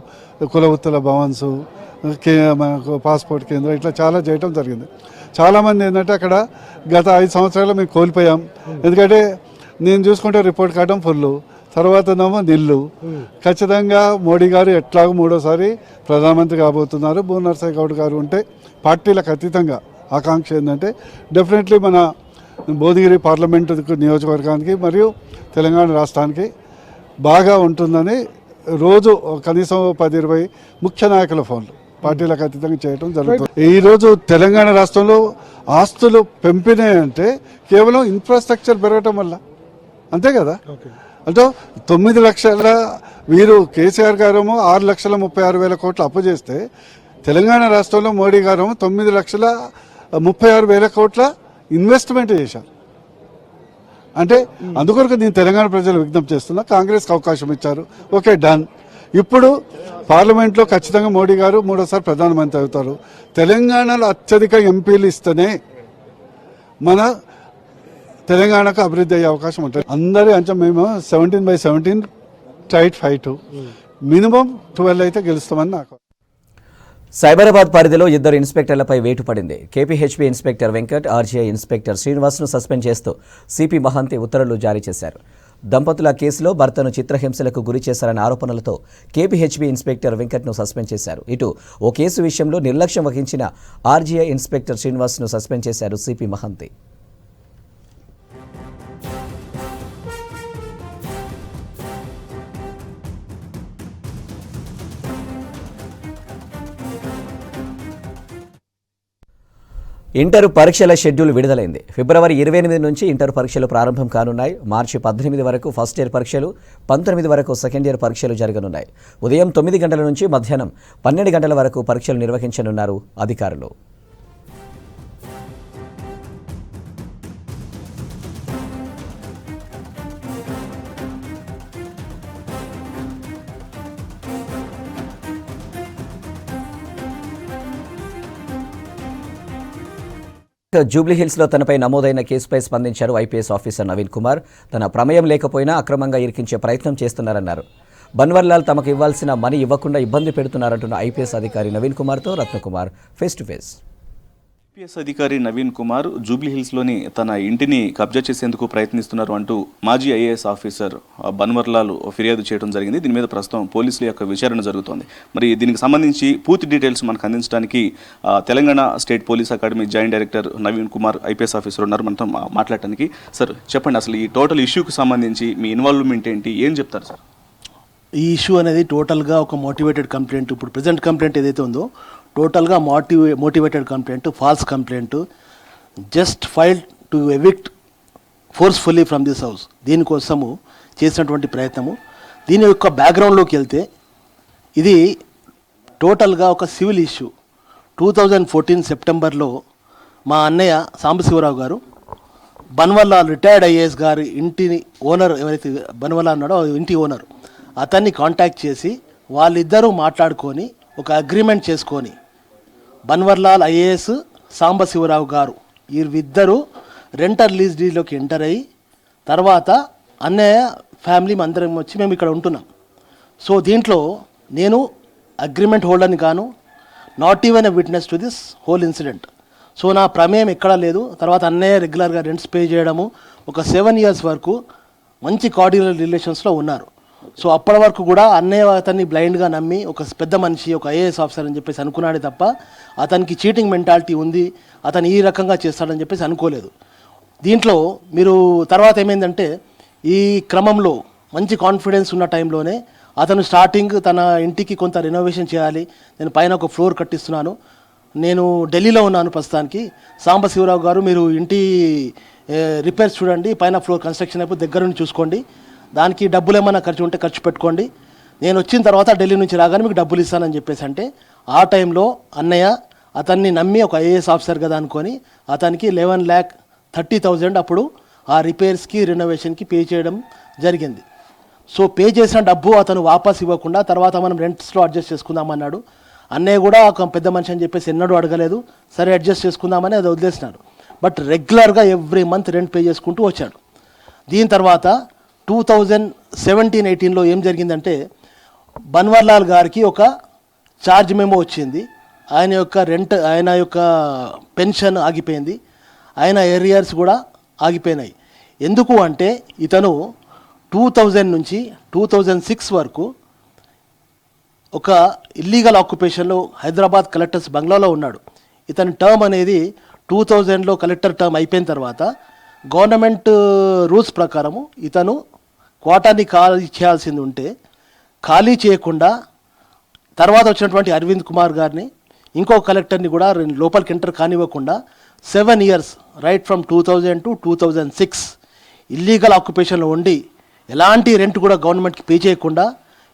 Speaker 8: కులవృత్తుల భవన్స్, పాస్పోర్ట్ కేంద్రం, ఇట్లా చాలా చేయటం జరిగింది. చాలామంది ఏంటంటే అక్కడ గత 5 సంవత్సరాలు మేము కోల్పోయాం. ఎందుకంటే నేను చూసుకుంటే రిపోర్ట్ కార్డం ఫుల్, తర్వాతనేమో నిల్లు. ఖచ్చితంగా మోడీ గారు ఎట్లాగో 3వసారి ప్రధానమంత్రి కాబోతున్నారు. బూర నర్సయ్య గౌడ్ గారు ఉంటే పార్టీలకు అతీతంగా ఆకాంక్ష ఏంటంటే డెఫినెట్లీ మన భువనగిరి పార్లమెంటు నియోజకవర్గానికి మరియు తెలంగాణ రాష్ట్రానికి బాగా ఉంటుందని రోజు కనీసం 10-20 ముఖ్య నాయకుల ఫోన్లు పార్టీలకు అతీతంగా చేయడం జరుగుతుంది. ఈరోజు తెలంగాణ రాష్ట్రంలో ఆస్తులు పెంపినాయంటే కేవలం ఇన్ఫ్రాస్ట్రక్చర్ పెరగటం వల్ల, అంతే కదా. అంటే 9 లక్షల వీరు కేసీఆర్ గారేమో 6,36,000 కోట్లు అప్పు చేస్తే తెలంగాణ రాష్ట్రంలో మోడీ గారేమో 9,36,000 కోట్ల ఇన్వెస్ట్మెంట్ చేశారు. అంటే అందుకొరకు నేను తెలంగాణ ప్రజలు విజ్ఞప్తి చేస్తున్నా, కాంగ్రెస్కి అవకాశం ఇచ్చారు, ఓకే డన్. ఇప్పుడు పార్లమెంట్లో ఖచ్చితంగా మోడీ గారు 3వసారి ప్రధానమంత్రి అవుతారు. తెలంగాణలో అత్యధిక ఎంపీలు ఇస్తేనే మన తెలంగాణకు అభివృద్ధి అయ్యే అవకాశం ఉంటుంది. అందరి అంచం మేము 17/17 టైట్ ఫైట్, మినిమం 12 అయితే గెలుస్తామని నాకు.
Speaker 1: సైబరాబాద్ పరిధిలో 2 ఇన్స్పెక్టర్లపై వేటు పడింది. KPHB inspector Venkat, RGI inspector శ్రీనివాస్ను సస్పెండ్ చేస్తూ సిపి మహంతి ఉత్తర్వులు జారీ చేశారు. దంపతుల కేసులో భర్తను చిత్రహింసలకు గురి చేశారన్న ఆరోపణలతో కేపీహెచ్బీ ఇన్స్పెక్టర్ వెంకట్ను సస్పెండ్ చేశారు. ఇటు ఓ కేసు విషయంలో నిర్లక్ష్యం వహించిన ఆర్జీఐ ఇన్స్పెక్టర్ శ్రీనివాస్ను సస్పెండ్ చేశారు సిపి మహంతి. ఇంటర్ పరీక్షల షెడ్యూల్ విడుదలైంది. ఫిబ్రవరి 28 నుంచి ఇంటర్ పరీక్షలు ప్రారంభం కానున్నాయి. మార్చి 18 వరకు ఫస్ట్ ఇయర్ పరీక్షలు, 19 వరకు సెకండ్ ఇయర్ పరీక్షలు జరగనున్నాయి. ఉదయం 9 గంటల నుంచి మధ్యాహ్నం 12 గంటల వరకు పరీక్షలు నిర్వహించనున్నారు అధికారులు. జూబ్లీహిల్స్లో తనపై నమోదైన కేసుపై స్పందించారు ఐపీఎస్ ఆఫీసర్ నవీన్ కుమార్. తన ప్రమేయం లేకపోయినా అక్రమంగా ఇరికించే ప్రయత్నం చేస్తున్నారన్నారు. బన్వర్లాల్ తమకు ఇవ్వాల్సిన మనీ ఇవ్వకుండా ఇబ్బంది పెడుతున్నారంటున్న ఐపీఎస్ అధికారి నవీన్ కుమార్తో Ratnakumar face to face.
Speaker 9: IPS అధికారి నవీన్ కుమార్ జూబ్లీహిల్స్లోని తన ఇంటిని కబ్జా చేసేందుకు ప్రయత్నిస్తున్నారు అంటూ మాజీ ఐఏఎస్ ఆఫీసర్ బన్వర్లాల్ ఫిర్యాదు చేయడం జరిగింది. దీని మీద ప్రస్తుతం పోలీసుల యొక్క విచారణ జరుగుతోంది. మరి దీనికి సంబంధించి పూర్తి డీటెయిల్స్ మనకు అందించడానికి Telangana state police academy joint director Naveen Kumar IPS officer ఉన్నారు మనతో మాట్లాడటానికి. సార్ చెప్పండి, అసలు ఈ టోటల్ ఇష్యూకి సంబంధించి మీ ఇన్వాల్వ్మెంట్ ఏంటి, ఏం చెప్తారు సార్?
Speaker 10: ఈ ఇష్యూ అనేది టోటల్గా ఒక మోటివేటెడ్ కంప్లైంట్. ఇప్పుడు ప్రజెంట్ కంప్లైంట్ ఏదైతే ఉందో టోటల్గా motivated complaint, false complaint, just file to evict forcefully from this house. దీనికోసము చేసినటువంటి ప్రయత్నము. దీని యొక్క బ్యాక్గ్రౌండ్లోకి వెళ్తే ఇది టోటల్గా ఒక సివిల్ ఇష్యూ. 2014 సెప్టెంబర్లో మా అన్నయ్య సాంబశివరావు గారు బన్వర్లాల్ రిటైర్డ్ ఐఏఎస్ గారి ఇంటిని ఓనర్, ఎవరైతే బన్వర్లాల్ ఉన్నాడో ఇంటి ఓనర్, అతన్ని కాంటాక్ట్ చేసి వాళ్ళిద్దరూ మాట్లాడుకొని ఒక అగ్రిమెంట్ చేసుకొని బన్వర్లాల్ ఐఏఎస్, సాంబశివరావు గారు వీరిద్దరూ రెంటల్ లీజ్ డీల్లోకి ఎంటర్ అయ్యి తర్వాత అన్నయ్య ఫ్యామిలీ అందరం వచ్చి మేము ఇక్కడ ఉంటున్నాం. సో దీంట్లో నేను అగ్రిమెంట్ హోల్డర్ని కాను, not even a witness to this whole incident. So నా ప్రమేయం ఎక్కడా లేదు. తర్వాత అన్నయ్య రెగ్యులర్గా రెంట్స్ పే చేయడము, ఒక 7 years వరకు మంచి కార్డియల్ రిలేషన్స్లో ఉన్నారు. సో అప్పటి వరకు కూడా అన్నయ్య అతన్ని బ్లైండ్గా నమ్మి ఒక పెద్ద మనిషి, ఒక ఐఏఎస్ ఆఫీసర్ అని చెప్పేసి అనుకున్నాడే తప్ప అతనికి చీటింగ్ మెంటాలిటీ ఉంది, అతను ఈ రకంగా చేస్తాడని చెప్పేసి అనుకోలేదు. దీంట్లో మీరు తర్వాత ఏమైందంటే ఈ క్రమంలో మంచి కాన్ఫిడెన్స్ ఉన్న టైంలోనే అతను స్టార్టింగ్ తన ఇంటికి కొంత రెనోవేషన్ చేయాలి, నేను పైన ఒక ఫ్లోర్ కట్టిస్తున్నాను, నేను ఢిల్లీలో ఉన్నాను ప్రస్తుతానికి, సాంబశివరావు గారు మీరు ఇంటి రిపేర్స్ చూడండి, పైన ఫ్లోర్ కన్స్ట్రక్షన్ అయిపోయి దగ్గర నుంచి చూసుకోండి, దానికి డబ్బులు ఏమైనా ఖర్చు ఉంటే ఖర్చు పెట్టుకోండి, నేను వచ్చిన తర్వాత ఢిల్లీ నుంచి రాగానే మీకు డబ్బులు ఇస్తానని చెప్పేసి అంటే ఆ టైంలో అన్నయ్య అతన్ని నమ్మి ఒక ఐఏఎస్ ఆఫీసర్ కదా అనుకొని అతనికి 11,30,000 అప్పుడు ఆ రిపేర్స్కి రెనోవేషన్కి పే చేయడం జరిగింది. సో పే చేసిన డబ్బు అతను వాపస్ ఇవ్వకుండా తర్వాత మనం రెంట్స్లో అడ్జస్ట్ చేసుకుందామన్నాడు. అన్నయ్య కూడా ఒక పెద్ద మనిషి అని చెప్పేసి ఎన్నడూ అడగలేదు, సరే అడ్జస్ట్ చేసుకుందామని అది వదిలేసినాడు. బట్ రెగ్యులర్గా ఎవ్రీ మంత్ రెంట్ పే చేసుకుంటూ వచ్చాడు. దీని తర్వాత 2017-18లో ఏం జరిగిందంటే బన్వర్లాల్ గారికి ఒక ఛార్జ్ మెమో వచ్చింది. ఆయన యొక్క పెన్షన్ ఆగిపోయింది, ఆయన ఏరియర్స్ కూడా ఆగిపోయినాయి. ఎందుకు అంటే ఇతను 2000 నుంచి 2006 వరకు ఒక ఇల్లీగల్ ఆక్యుపేషన్లో హైదరాబాద్ కలెక్టర్స్ బంగ్లాలో ఉన్నాడు. ఇతని టర్మ్ అనేది 2000లో కలెక్టర్ టర్మ్ అయిపోయిన తర్వాత గవర్నమెంట్ రూల్స్ ప్రకారము ఇతను క్వార్టర్ని ఖాళీ చేయాల్సింది ఉంటే ఖాళీ చేయకుండా తర్వాత వచ్చినటువంటి అరవింద్ కుమార్ గారిని ఇంకో కలెక్టర్ని కూడా లోపలికి ఎంటర్ కానివ్వకుండా 7 years right from 2000 to 2006 illegal ఆక్యుపేషన్లో ఉండి ఎలాంటి రెంట్ కూడా గవర్నమెంట్కి పే చేయకుండా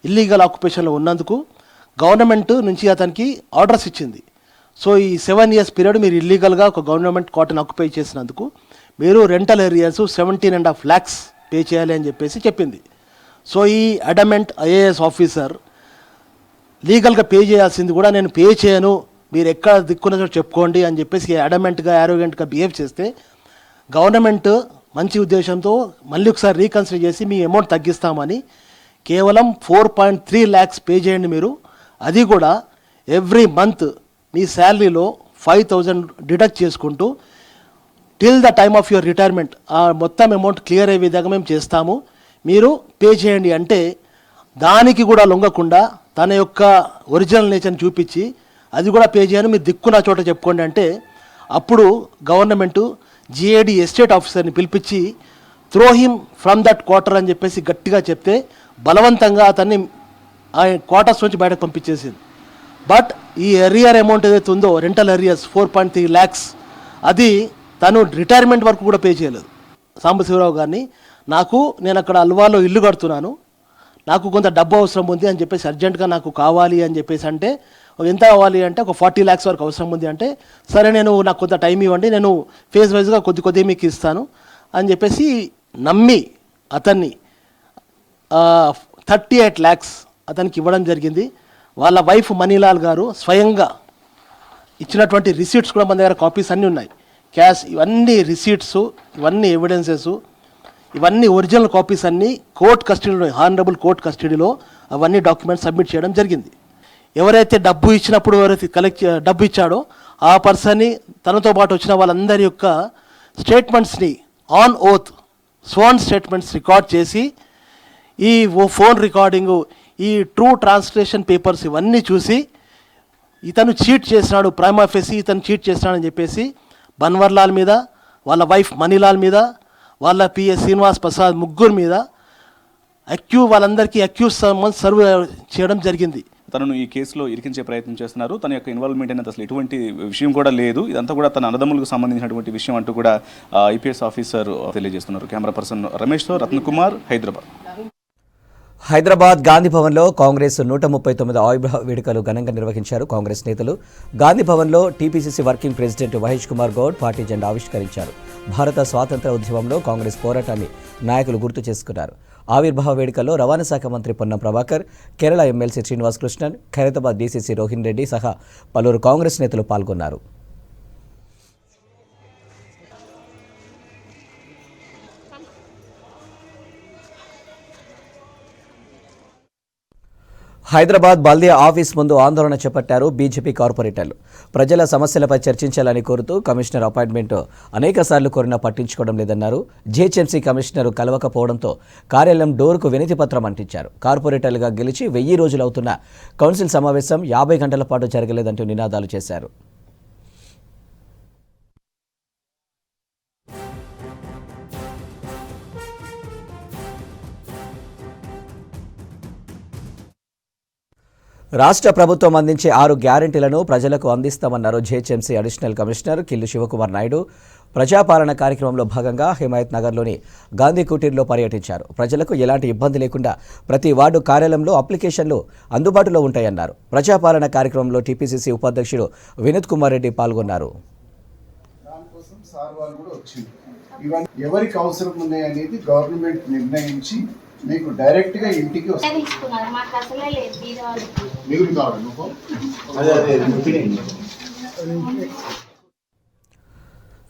Speaker 10: ఇల్లీగల్ ఆక్యుపేషన్లో ఉన్నందుకు గవర్నమెంట్ నుంచి అతనికి ఆర్డర్స్ ఇచ్చింది. సో ఈ 7 years పీరియడ్ మీరు ఇల్లీగల్గా ఒక గవర్నమెంట్ క్వార్టర్ని ఆక్యుపై చేసినందుకు మీరు రెంటల్ ఏరియాస్ 17.5 lakhs పే చేయాలి అని చెప్పేసి చెప్పింది. సో ఈ అడమెంట్ ఐఏఎస్ ఆఫీసర్ లీగల్గా పే చేయాల్సింది కూడా నేను పే చేయను, మీరు ఎక్కడ దిక్కున్న చోట చెప్పుకోండి అని చెప్పేసి అడమెంట్గా యారోగెంట్గా బిహేవ్ చేస్తే గవర్నమెంట్ మంచి ఉద్దేశంతో మళ్ళీ ఒకసారి రీకన్సిడర్ చేసి మీ అమౌంట్ తగ్గిస్తామని కేవలం 4.3 lakhs పే చేయండి మీరు, అది కూడా ఎవ్రీ మంత్ మీ శాలరీలో 5,000 డిడక్ట్ చేసుకుంటూ till the time of your retirement ఆ మొత్తం అమౌంట్ క్లియర్ అయ్యే విధంగా మేము చేస్తాము, మీరు పే చేయండి అంటే దానికి కూడా లొంగకుండా తన యొక్క ఒరిజినల్ నేచర్ని చూపించి అది కూడా పే చేయను మీరు దిక్కున్న చోట చెప్పుకోండి అంటే అప్పుడు గవర్నమెంటు జిఏడి ఎస్టేట్ ఆఫీసర్ని పిలిపించి throw him from that quarter అని చెప్పేసి గట్టిగా చెప్తే బలవంతంగా అతన్ని ఆ క్వార్టర్స్ నుంచి బయటకు పంపించేసింది. బట్ ఈ ఎరియర్ అమౌంట్ ఏదైతే ఉందో రెంటల్ ఏరియాస్ 4.3 lakhs అది తను రిటైర్మెంట్ వరకు కూడా పే చేయలేదు. సాంబశివరావు గారిని నేను అక్కడ అల్వాలో ఇల్లు కడుతున్నాను, నాకు కొంత డబ్బు అవసరం ఉంది అని చెప్పేసి అర్జెంటుగా నాకు కావాలి అని చెప్పేసి అంటే ఎంత కావాలి అంటే ఒక 40 lakhs వరకు అవసరం ఉంది అంటే సరే నాకు కొంత టైం ఇవ్వండి, నేను ఫేజ్ వైజ్గా కొద్ది మీకు ఇస్తాను అని చెప్పేసి నమ్మి అతన్ని 38 lakhs అతనికి ఇవ్వడం జరిగింది. వాళ్ళ వైఫ్ మనీలాల్ గారు స్వయంగా ఇచ్చినటువంటి రిసీట్స్ కూడా మన దగ్గర కాపీస్ అన్నీ ఉన్నాయి, క్యాష్ ఇవన్నీ రిసీట్స్, ఇవన్నీ ఎవిడెన్సెస్, ఇవన్నీ ఒరిజినల్ కాపీస్ అన్నీ కోర్ట్ కస్టడీలో, హానరబుల్ కోర్ట్ కస్టడీలో అవన్నీ డాక్యుమెంట్స్ సబ్మిట్ చేయడం జరిగింది. ఎవరైతే డబ్బు ఇచ్చినప్పుడు డబ్బు ఇచ్చాడో ఆ పర్సన్ని తనతో పాటు వచ్చిన వాళ్ళందరి యొక్క స్టేట్మెంట్స్ని on oath sworn statements record చేసి ఈ ఫోన్ రికార్డింగు, ఈ ట్రూ ట్రాన్స్లేషన్ పేపర్స్ ఇవన్నీ చూసి ఇతను చీట్ చేసినాడు, ప్రైమా ఫేసి ఇతను చీట్ చేసినాడని చెప్పేసి బన్వర్లాల్ మీద, వాళ్ళ వైఫ్ మనీలాల్ మీద, వాళ్ళ పిఎస్ శ్రీనివాస్ ప్రసాద్ ముగ్గురు మీద వాళ్ళందరికీ అక్యూజ్ సర్వ్ చేయడం జరిగింది.
Speaker 9: తనను ఈ కేసులో ఇరికించే ప్రయత్నం చేస్తున్నారు. తన యొక్క ఇన్వాల్వ్మెంట్ అనేది అసలు ఎటువంటి విషయం కూడా లేదు, ఇదంతా కూడా తన అన్నదమ్ములకు సంబంధించినటువంటి విషయం అంటూ కూడా ఐపీఎస్ ఆఫీసర్ తెలియజేస్తున్నారు. కెమెరా పర్సన్ రమేష్తో రత్నకుమార్, హైదరాబాద్.
Speaker 1: హైదరాబాద్ గాంధీ భవన్లో కాంగ్రెస్ 139 ఆవిర్భావ వేడుకలు ఘనంగా నిర్వహించారు. కాంగ్రెస్ నేతలు గాంధీ భవన్లో TPCC working president Mahesh Kumar Goud party జెండా ఆవిష్కరించారు. భారత స్వాతంత్ర ఉద్యమంలో కాంగ్రెస్ పోరాటాన్ని నాయకులు గుర్తు చేసుకున్నారు. ఆవిర్భావ వేడుకల్లో రవాణా శాఖ మంత్రి పొన్నం ప్రభాకర్, కేరళ ఎమ్మెల్సీ శ్రీనివాస్ కృష్ణన్, ఖైరతాబాద్ డీసీసీ రోహిన్ రెడ్డి సహా పలువురు కాంగ్రెస్ నేతలు పాల్గొన్నారు. హైదరాబాద్ బల్దియా ఆఫీస్ ముందు ఆందోళన చేపట్టారు బీజేపీ కార్పొరేటర్లు. ప్రజల సమస్యలపై చర్చించాలని కోరుతూ కమిషనర్ అపాయింట్మెంట్ అనేకసార్లు కోరినా పట్టించుకోవడం లేదన్నారు. జీహెచ్ఎంసీ కమిషనర్ కలవకపోవడంతో కార్యాలయం డోర్కు వినతి పత్రం అంటించారు. కార్పొరేటర్లుగా గెలిచి 1000 రోజులవుతున్న కౌన్సిల్ సమావేశం 50 గంటల పాటు జరగలేదంటూ నినాదాలు చేశారు. రాష్ట్ర ప్రభుత్వం అందించే 6 గ్యారెంటీలను ప్రజలకు అందిస్తామన్నారు GHMC additional commissioner Killu Shivakumar Naidu. Prajapalana కార్యక్రమంలో భాగంగా హిమాయత్ నగర్లోని గాంధీ కుటీర్లో పర్యటించారు. ప్రజలకు ఎలాంటి ఇబ్బంది లేకుండా ప్రతి వార్డు కార్యాలయంలో అప్లికేషన్లు అందుబాటులో ఉంటాయన్నారు. ప్రజాపాలన కార్యక్రమంలో టీపీసీసీ ఉపాధ్యక్షుడు వినోద్ కుమార్ రెడ్డి పాల్గొన్నారు.
Speaker 11: ఎవరికి అవసరం ఉన్నాయి అనేది గవర్నమెంట్ నిర్ణయించి మీకు డైరెక్ట్ గా ఇంటికి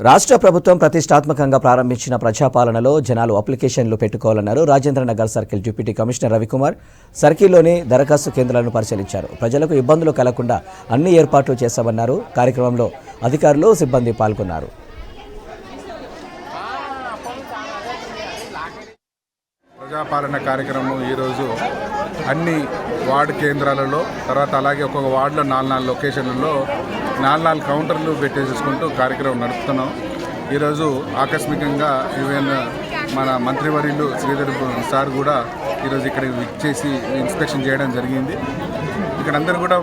Speaker 1: రాష్ట్ర ప్రభుత్వం ప్రతిష్టాత్మకంగా ప్రారంభించిన ప్రజాపాలనలో జనాలు అప్లికేషన్లు పెట్టుకోవాలన్నారు. Rajendranagar circle deputy commissioner Ravikumar సర్కిల్లోని దరఖాస్తు కేంద్రాలను పరిశీలించారు. ప్రజలకు ఇబ్బందులు కలగకుండా అన్ని ఏర్పాట్లు చేశామన్నారు. కార్యక్రమంలో అధికారులు, సిబ్బంది పాల్గొన్నారు.
Speaker 12: ప్రజాపాలన కార్యక్రమం ఈరోజు అన్ని వార్డు కేంద్రాలలో, తర్వాత అలాగే ఒక్కొక్క వార్డులో 4 లొకేషన్లలో 4 కౌంటర్లు పెట్టేసుకుంటూ కార్యక్రమం నడుపుతున్నాం. ఈరోజు ఆకస్మికంగా ఈవెన్ మన మంత్రివర్యులు శ్రీధర్ సార్ కూడా ఈరోజు ఇక్కడ విచ్చేసి ఇన్స్పెక్షన్ చేయడం జరిగింది. ఇక్కడ అందరూ కూడా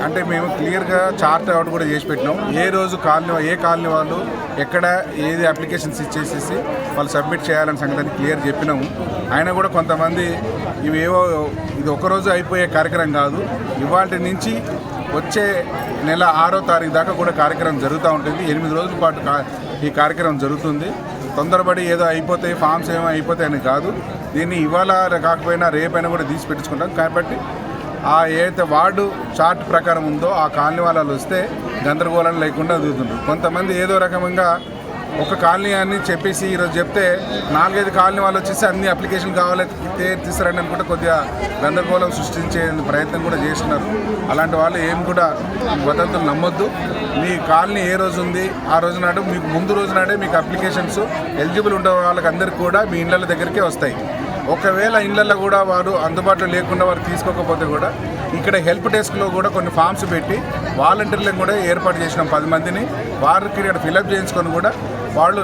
Speaker 12: అంటే మేము క్లియర్గా చార్ట్ అవుట్ కూడా చేసి పెట్టినాం. ఏ రోజు ఏ కాలనీ వాళ్ళు ఎక్కడ ఏది అప్లికేషన్స్ ఇచ్చేసేసి వాళ్ళు సబ్మిట్ చేయాలనే సంగతిని క్లియర్ చెప్పినాము. అయినా కూడా కొంతమంది ఇవేవో ఇది ఒకరోజు అయిపోయే కార్యక్రమం కాదు, ఇవాళ నుంచి వచ్చే నెల 6వ తారీఖు దాకా కూడా కార్యక్రమం జరుగుతూ ఉంటుంది. 8 రోజుల పాటు ఈ కార్యక్రమం జరుగుతుంది. తొందరపడి ఏదో అయిపోతాయి, ఫామ్స్ ఏమో అయిపోతాయని కాదు. దీన్ని ఇవాళ కాకపోయినా రేపైనా కూడా తీసి పెట్టించుకుంటాం. కాబట్టి ఏదైతే వార్డు చార్ట్ ప్రకారం ఉందో ఆ కాలనీ వాళ్ళు వస్తే గందరగోళం లేకుండా ఎదుగుతుంటారు. కొంతమంది ఏదో రకంగా ఒక కాలనీ అని చెప్పేసి ఈరోజు చెప్తే 4-5 కాలనీ వాళ్ళు వచ్చేసి అన్ని అప్లికేషన్ కావాలి తీసుకురండి అనుకుంటే కొద్దిగా గందరగోళం సృష్టించే ప్రయత్నం కూడా చేస్తున్నారు. అలాంటి వాళ్ళు ఏం కూడా వదంతులు నమ్మొద్దు. మీ కాలనీ ఏ రోజు ఉంది ఆ రోజు నాడు మీకు ముందు రోజు నాడే మీకు అప్లికేషన్స్ ఎలిజిబుల్ ఉండే వాళ్ళకి అందరికీ కూడా మీ ఇళ్ళ దగ్గరికే వస్తాయి. ఒకవేళ ఇళ్లలో కూడా వారు అందుబాటులో లేకుండా వారు తీసుకోకపోతే కూడా ఇక్కడ హెల్ప్ డెస్క్లో కూడా కొన్ని ఫామ్స్ పెట్టి వాలంటీర్లను కూడా ఏర్పాటు చేసినాం 10 మందిని. వారికి ఇక్కడ ఫిలప్ చేయించుకొని కూడా వాళ్ళు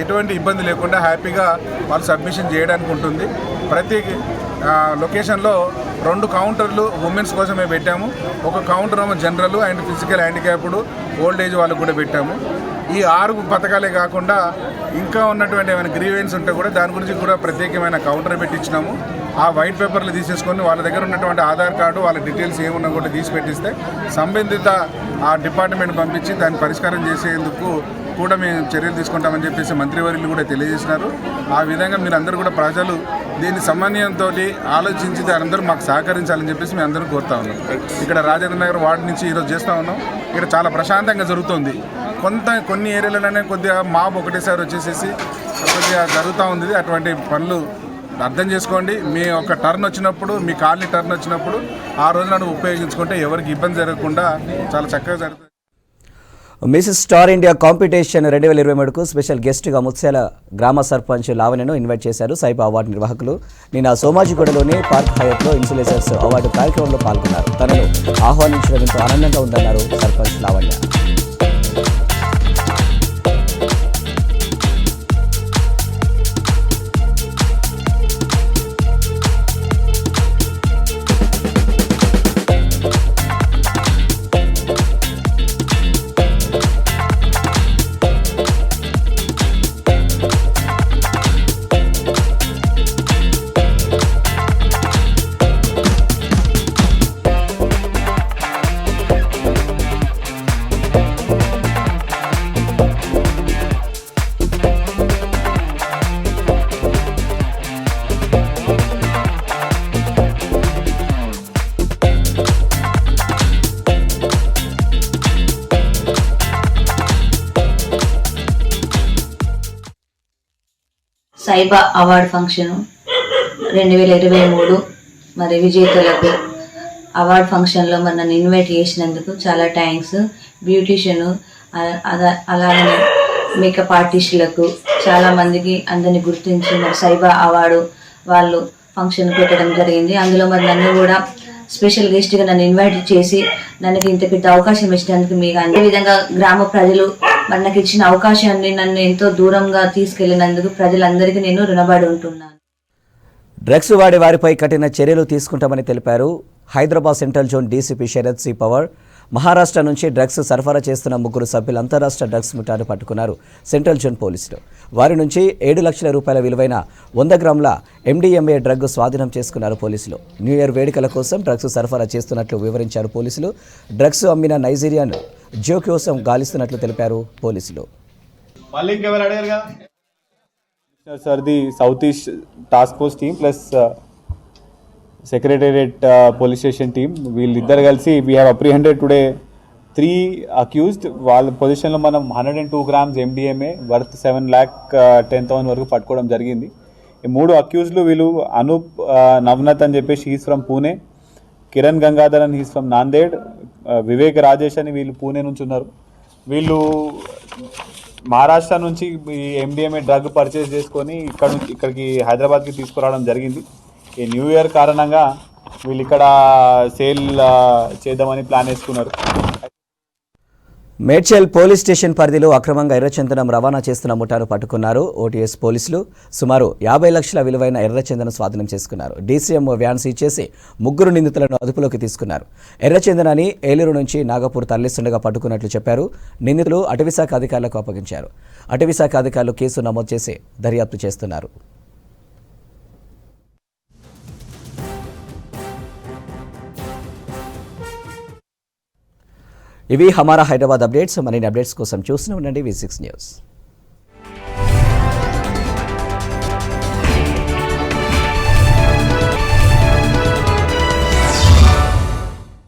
Speaker 12: ఎటువంటి ఇబ్బంది లేకుండా హ్యాపీగా వాళ్ళు సబ్మిషన్ చేయడానికి ఉంటుంది. ప్రతి లొకేషన్లో 2 కౌంటర్లు ఉమెన్స్ కోసమే పెట్టాము. ఒక కౌంటర్ ఏమో general and physical handicapped old age వాళ్ళకు కూడా పెట్టాము. ఈ 6 పథకాలే కాకుండా ఇంకా ఉన్నటువంటి ఏమైనా గ్రీవెన్స్ ఉంటే కూడా దాని గురించి కూడా ప్రత్యేకమైన కౌంటర్ పెట్టించినాము. ఆ వైట్ పేపర్లు తీసేసుకొని వాళ్ళ దగ్గర ఉన్నటువంటి ఆధార్ కార్డు వాళ్ళ డీటెయిల్స్ ఏమున్నా కూడా తీసి పెట్టిస్తే సంబంధిత ఆ డిపార్ట్మెంట్ పంపించి దాన్ని పరిష్కారం చేసేందుకు కూడా మేము చర్యలు తీసుకుంటామని చెప్పేసి మంత్రివర్యులు కూడా తెలియజేసినారు. ఆ విధంగా మీరు అందరూ కూడా ప్రజలు దీన్ని సమన్వయంతో ఆలోచించి అందరూ మాకు సహకరించాలని చెప్పేసి మేము అందరూ కోరుతా ఉన్నాం. ఇక్కడ రాజేంద్ర నగర్ వార్డు నుంచి ఈరోజు చేస్తూ ఉన్నాం. ఇక్కడ చాలా ప్రశాంతంగా జరుగుతుంది. కొన్ని ఏరియాలలోనే కొద్దిగా మాబ్ ఒకటేసారి వచ్చేసేసి కొద్దిగా జరుగుతూ ఉంది. అటువంటి పనులు అర్థం చేసుకోండి. మీ ఒక టర్న్ వచ్చినప్పుడు, మీ కాలనీ టర్న్ వచ్చినప్పుడు ఆ రోజు నాడు ఉపయోగించుకుంటే ఎవరికి ఇబ్బంది జరగకుండా చాలా చక్కగా జరుగుతుంది.
Speaker 1: మిసెస్ స్టార్ ఇండియా కాంపిటీషన్ 2023కు స్పెషల్ గెస్ట్గా ముత్యాల గ్రామ సర్పంచ్ లావణ్యను ఇన్వైట్ చేశారు సైబా అవార్డు నిర్వాహకులు. నిన్న సోమాజిగూడలోని పార్క్ హయత్లో ఇన్సులేటర్స్ అవార్డు కార్యక్రమంలో పాల్గొన్నారు. తనను ఆహ్వానించడం ఎంతో ఆనందంగా ఉందన్నారు సర్పంచ్ లావణ్య.
Speaker 13: సైబా అవార్డ్ ఫంక్షన్ 2023 మరి విజేతలకు అవార్డ్ ఫంక్షన్లో మరి నన్ను ఇన్వైట్ చేసినందుకు చాలా థ్యాంక్స్. బ్యూటీషియన్ అలాగే మేకప్ ఆర్టిస్టులకు చాలా మందికి అందరినీ గుర్తించి మరి సైబా అవార్డు వాళ్ళు ఫంక్షన్ పెట్టడం జరిగింది. అందులో మరి నన్ను కూడా స్పెషల్ గెస్ట్గా నన్ను ఇన్వైట్ చేసి నన్ను ఇంత పెద్ద అవకాశం ఇచ్చినందుకు మీకు అదే విధంగా గ్రామ ప్రజలు మరి నాకు ఇచ్చిన అవకాశాన్ని నన్ను ఎంతో దూరంగా తీసుకెళ్లినందుకు ప్రజలందరికీ నేను రుణపడి ఉంటున్నాను.
Speaker 1: డ్రగ్స్ వాడే వారిపై కఠిన చర్యలు తీసుకుంటామని తెలిపారు Hyderabad central zone DCP Sharath C Pawar. Maharashtra నుంచి డ్రగ్స్ సరఫరా చేస్తున్న 3 సభ్యులు అంతరాష్ట్ర డ్రగ్స్ ముఠాను పట్టుకున్నారు సెంట్రల్ జోన్ పోలీసులు. వారి నుంచి 7 లక్షల రూపాయల విలువైన 100 గ్రాముల MDMA డ్రగ్ స్వాధీనం చేసుకున్నారు పోలీసులు. న్యూ ఇయర్ వేడుకల కోసం డ్రగ్స్ సరఫరా చేస్తున్నట్లు వివరించారు పోలీసులు. డ్రగ్స్ అమ్మిన నైజీరియన్ జో కోసం గాలిస్తున్నట్లు తెలిపారు పోలీసులు.
Speaker 14: Sir the south east task force team plus secretariat police station team వీళ్ళిద్దరు కలిసి we have apprehended today 3 accused. వాళ్ళ పొజిషన్లో మనం 102 grams MDMA వర్త్ 7,10,000 వరకు పట్టుకోవడం జరిగింది. ఈ 3 అక్యూజ్లు వీళ్ళు అనూప్ నవనత్ అని చెప్పేసి హీస్ ఫ్రమ్ పూణే, కిరణ్ గంగాధర్ అని హీస్ ఫ్రమ్ నాందేడ్, వివేక్ రాజేష్ అని వీళ్ళు పూణే నుంచి ఉన్నారు. వీళ్ళు మహారాష్ట్ర నుంచి ఈ MDMA డ్రగ్ పర్చేస్ చేసుకొని ఇక్కడికి హైదరాబాద్కి తీసుకురావడం జరిగింది. ఈ న్యూ ఇయర్ కారణంగా వీళ్ళు ఇక్కడ సేల్ చేద్దామని ప్లాన్ వేసుకున్నారు.
Speaker 1: మేడ్చల్ పోలీస్ స్టేషన్ పరిధిలో అక్రమంగా ఎర్రచందనం రవాణా చేస్తున్న ముఠాను పట్టుకున్నారు OTS పోలీసులు. సుమారు 50 లక్షల విలువైన ఎర్రచందనం స్వాధీనం చేసుకున్నారు. DCM వ్యాన్ సీజ్ చేసి 3 నిందితులను అదుపులోకి తీసుకున్నారు. ఎర్రచందనాన్ని ఏలూరు నుంచి నాగపూర్ తరలిస్తుండగా పట్టుకున్నట్లు చెప్పారు. నిందితులు అటవీశాఖ అధికారులకు అప్పగించారు. అటవీశాఖ అధికారులు కేసు నమోదు చేసి దర్యాప్తు చేస్తున్నారు. ఇవి హమారా హైదరాబాద్ అప్డేట్స్. మరిన్ని అప్డేట్స్ కోసం చూస్తూనే ఉండండి V6 న్యూస్.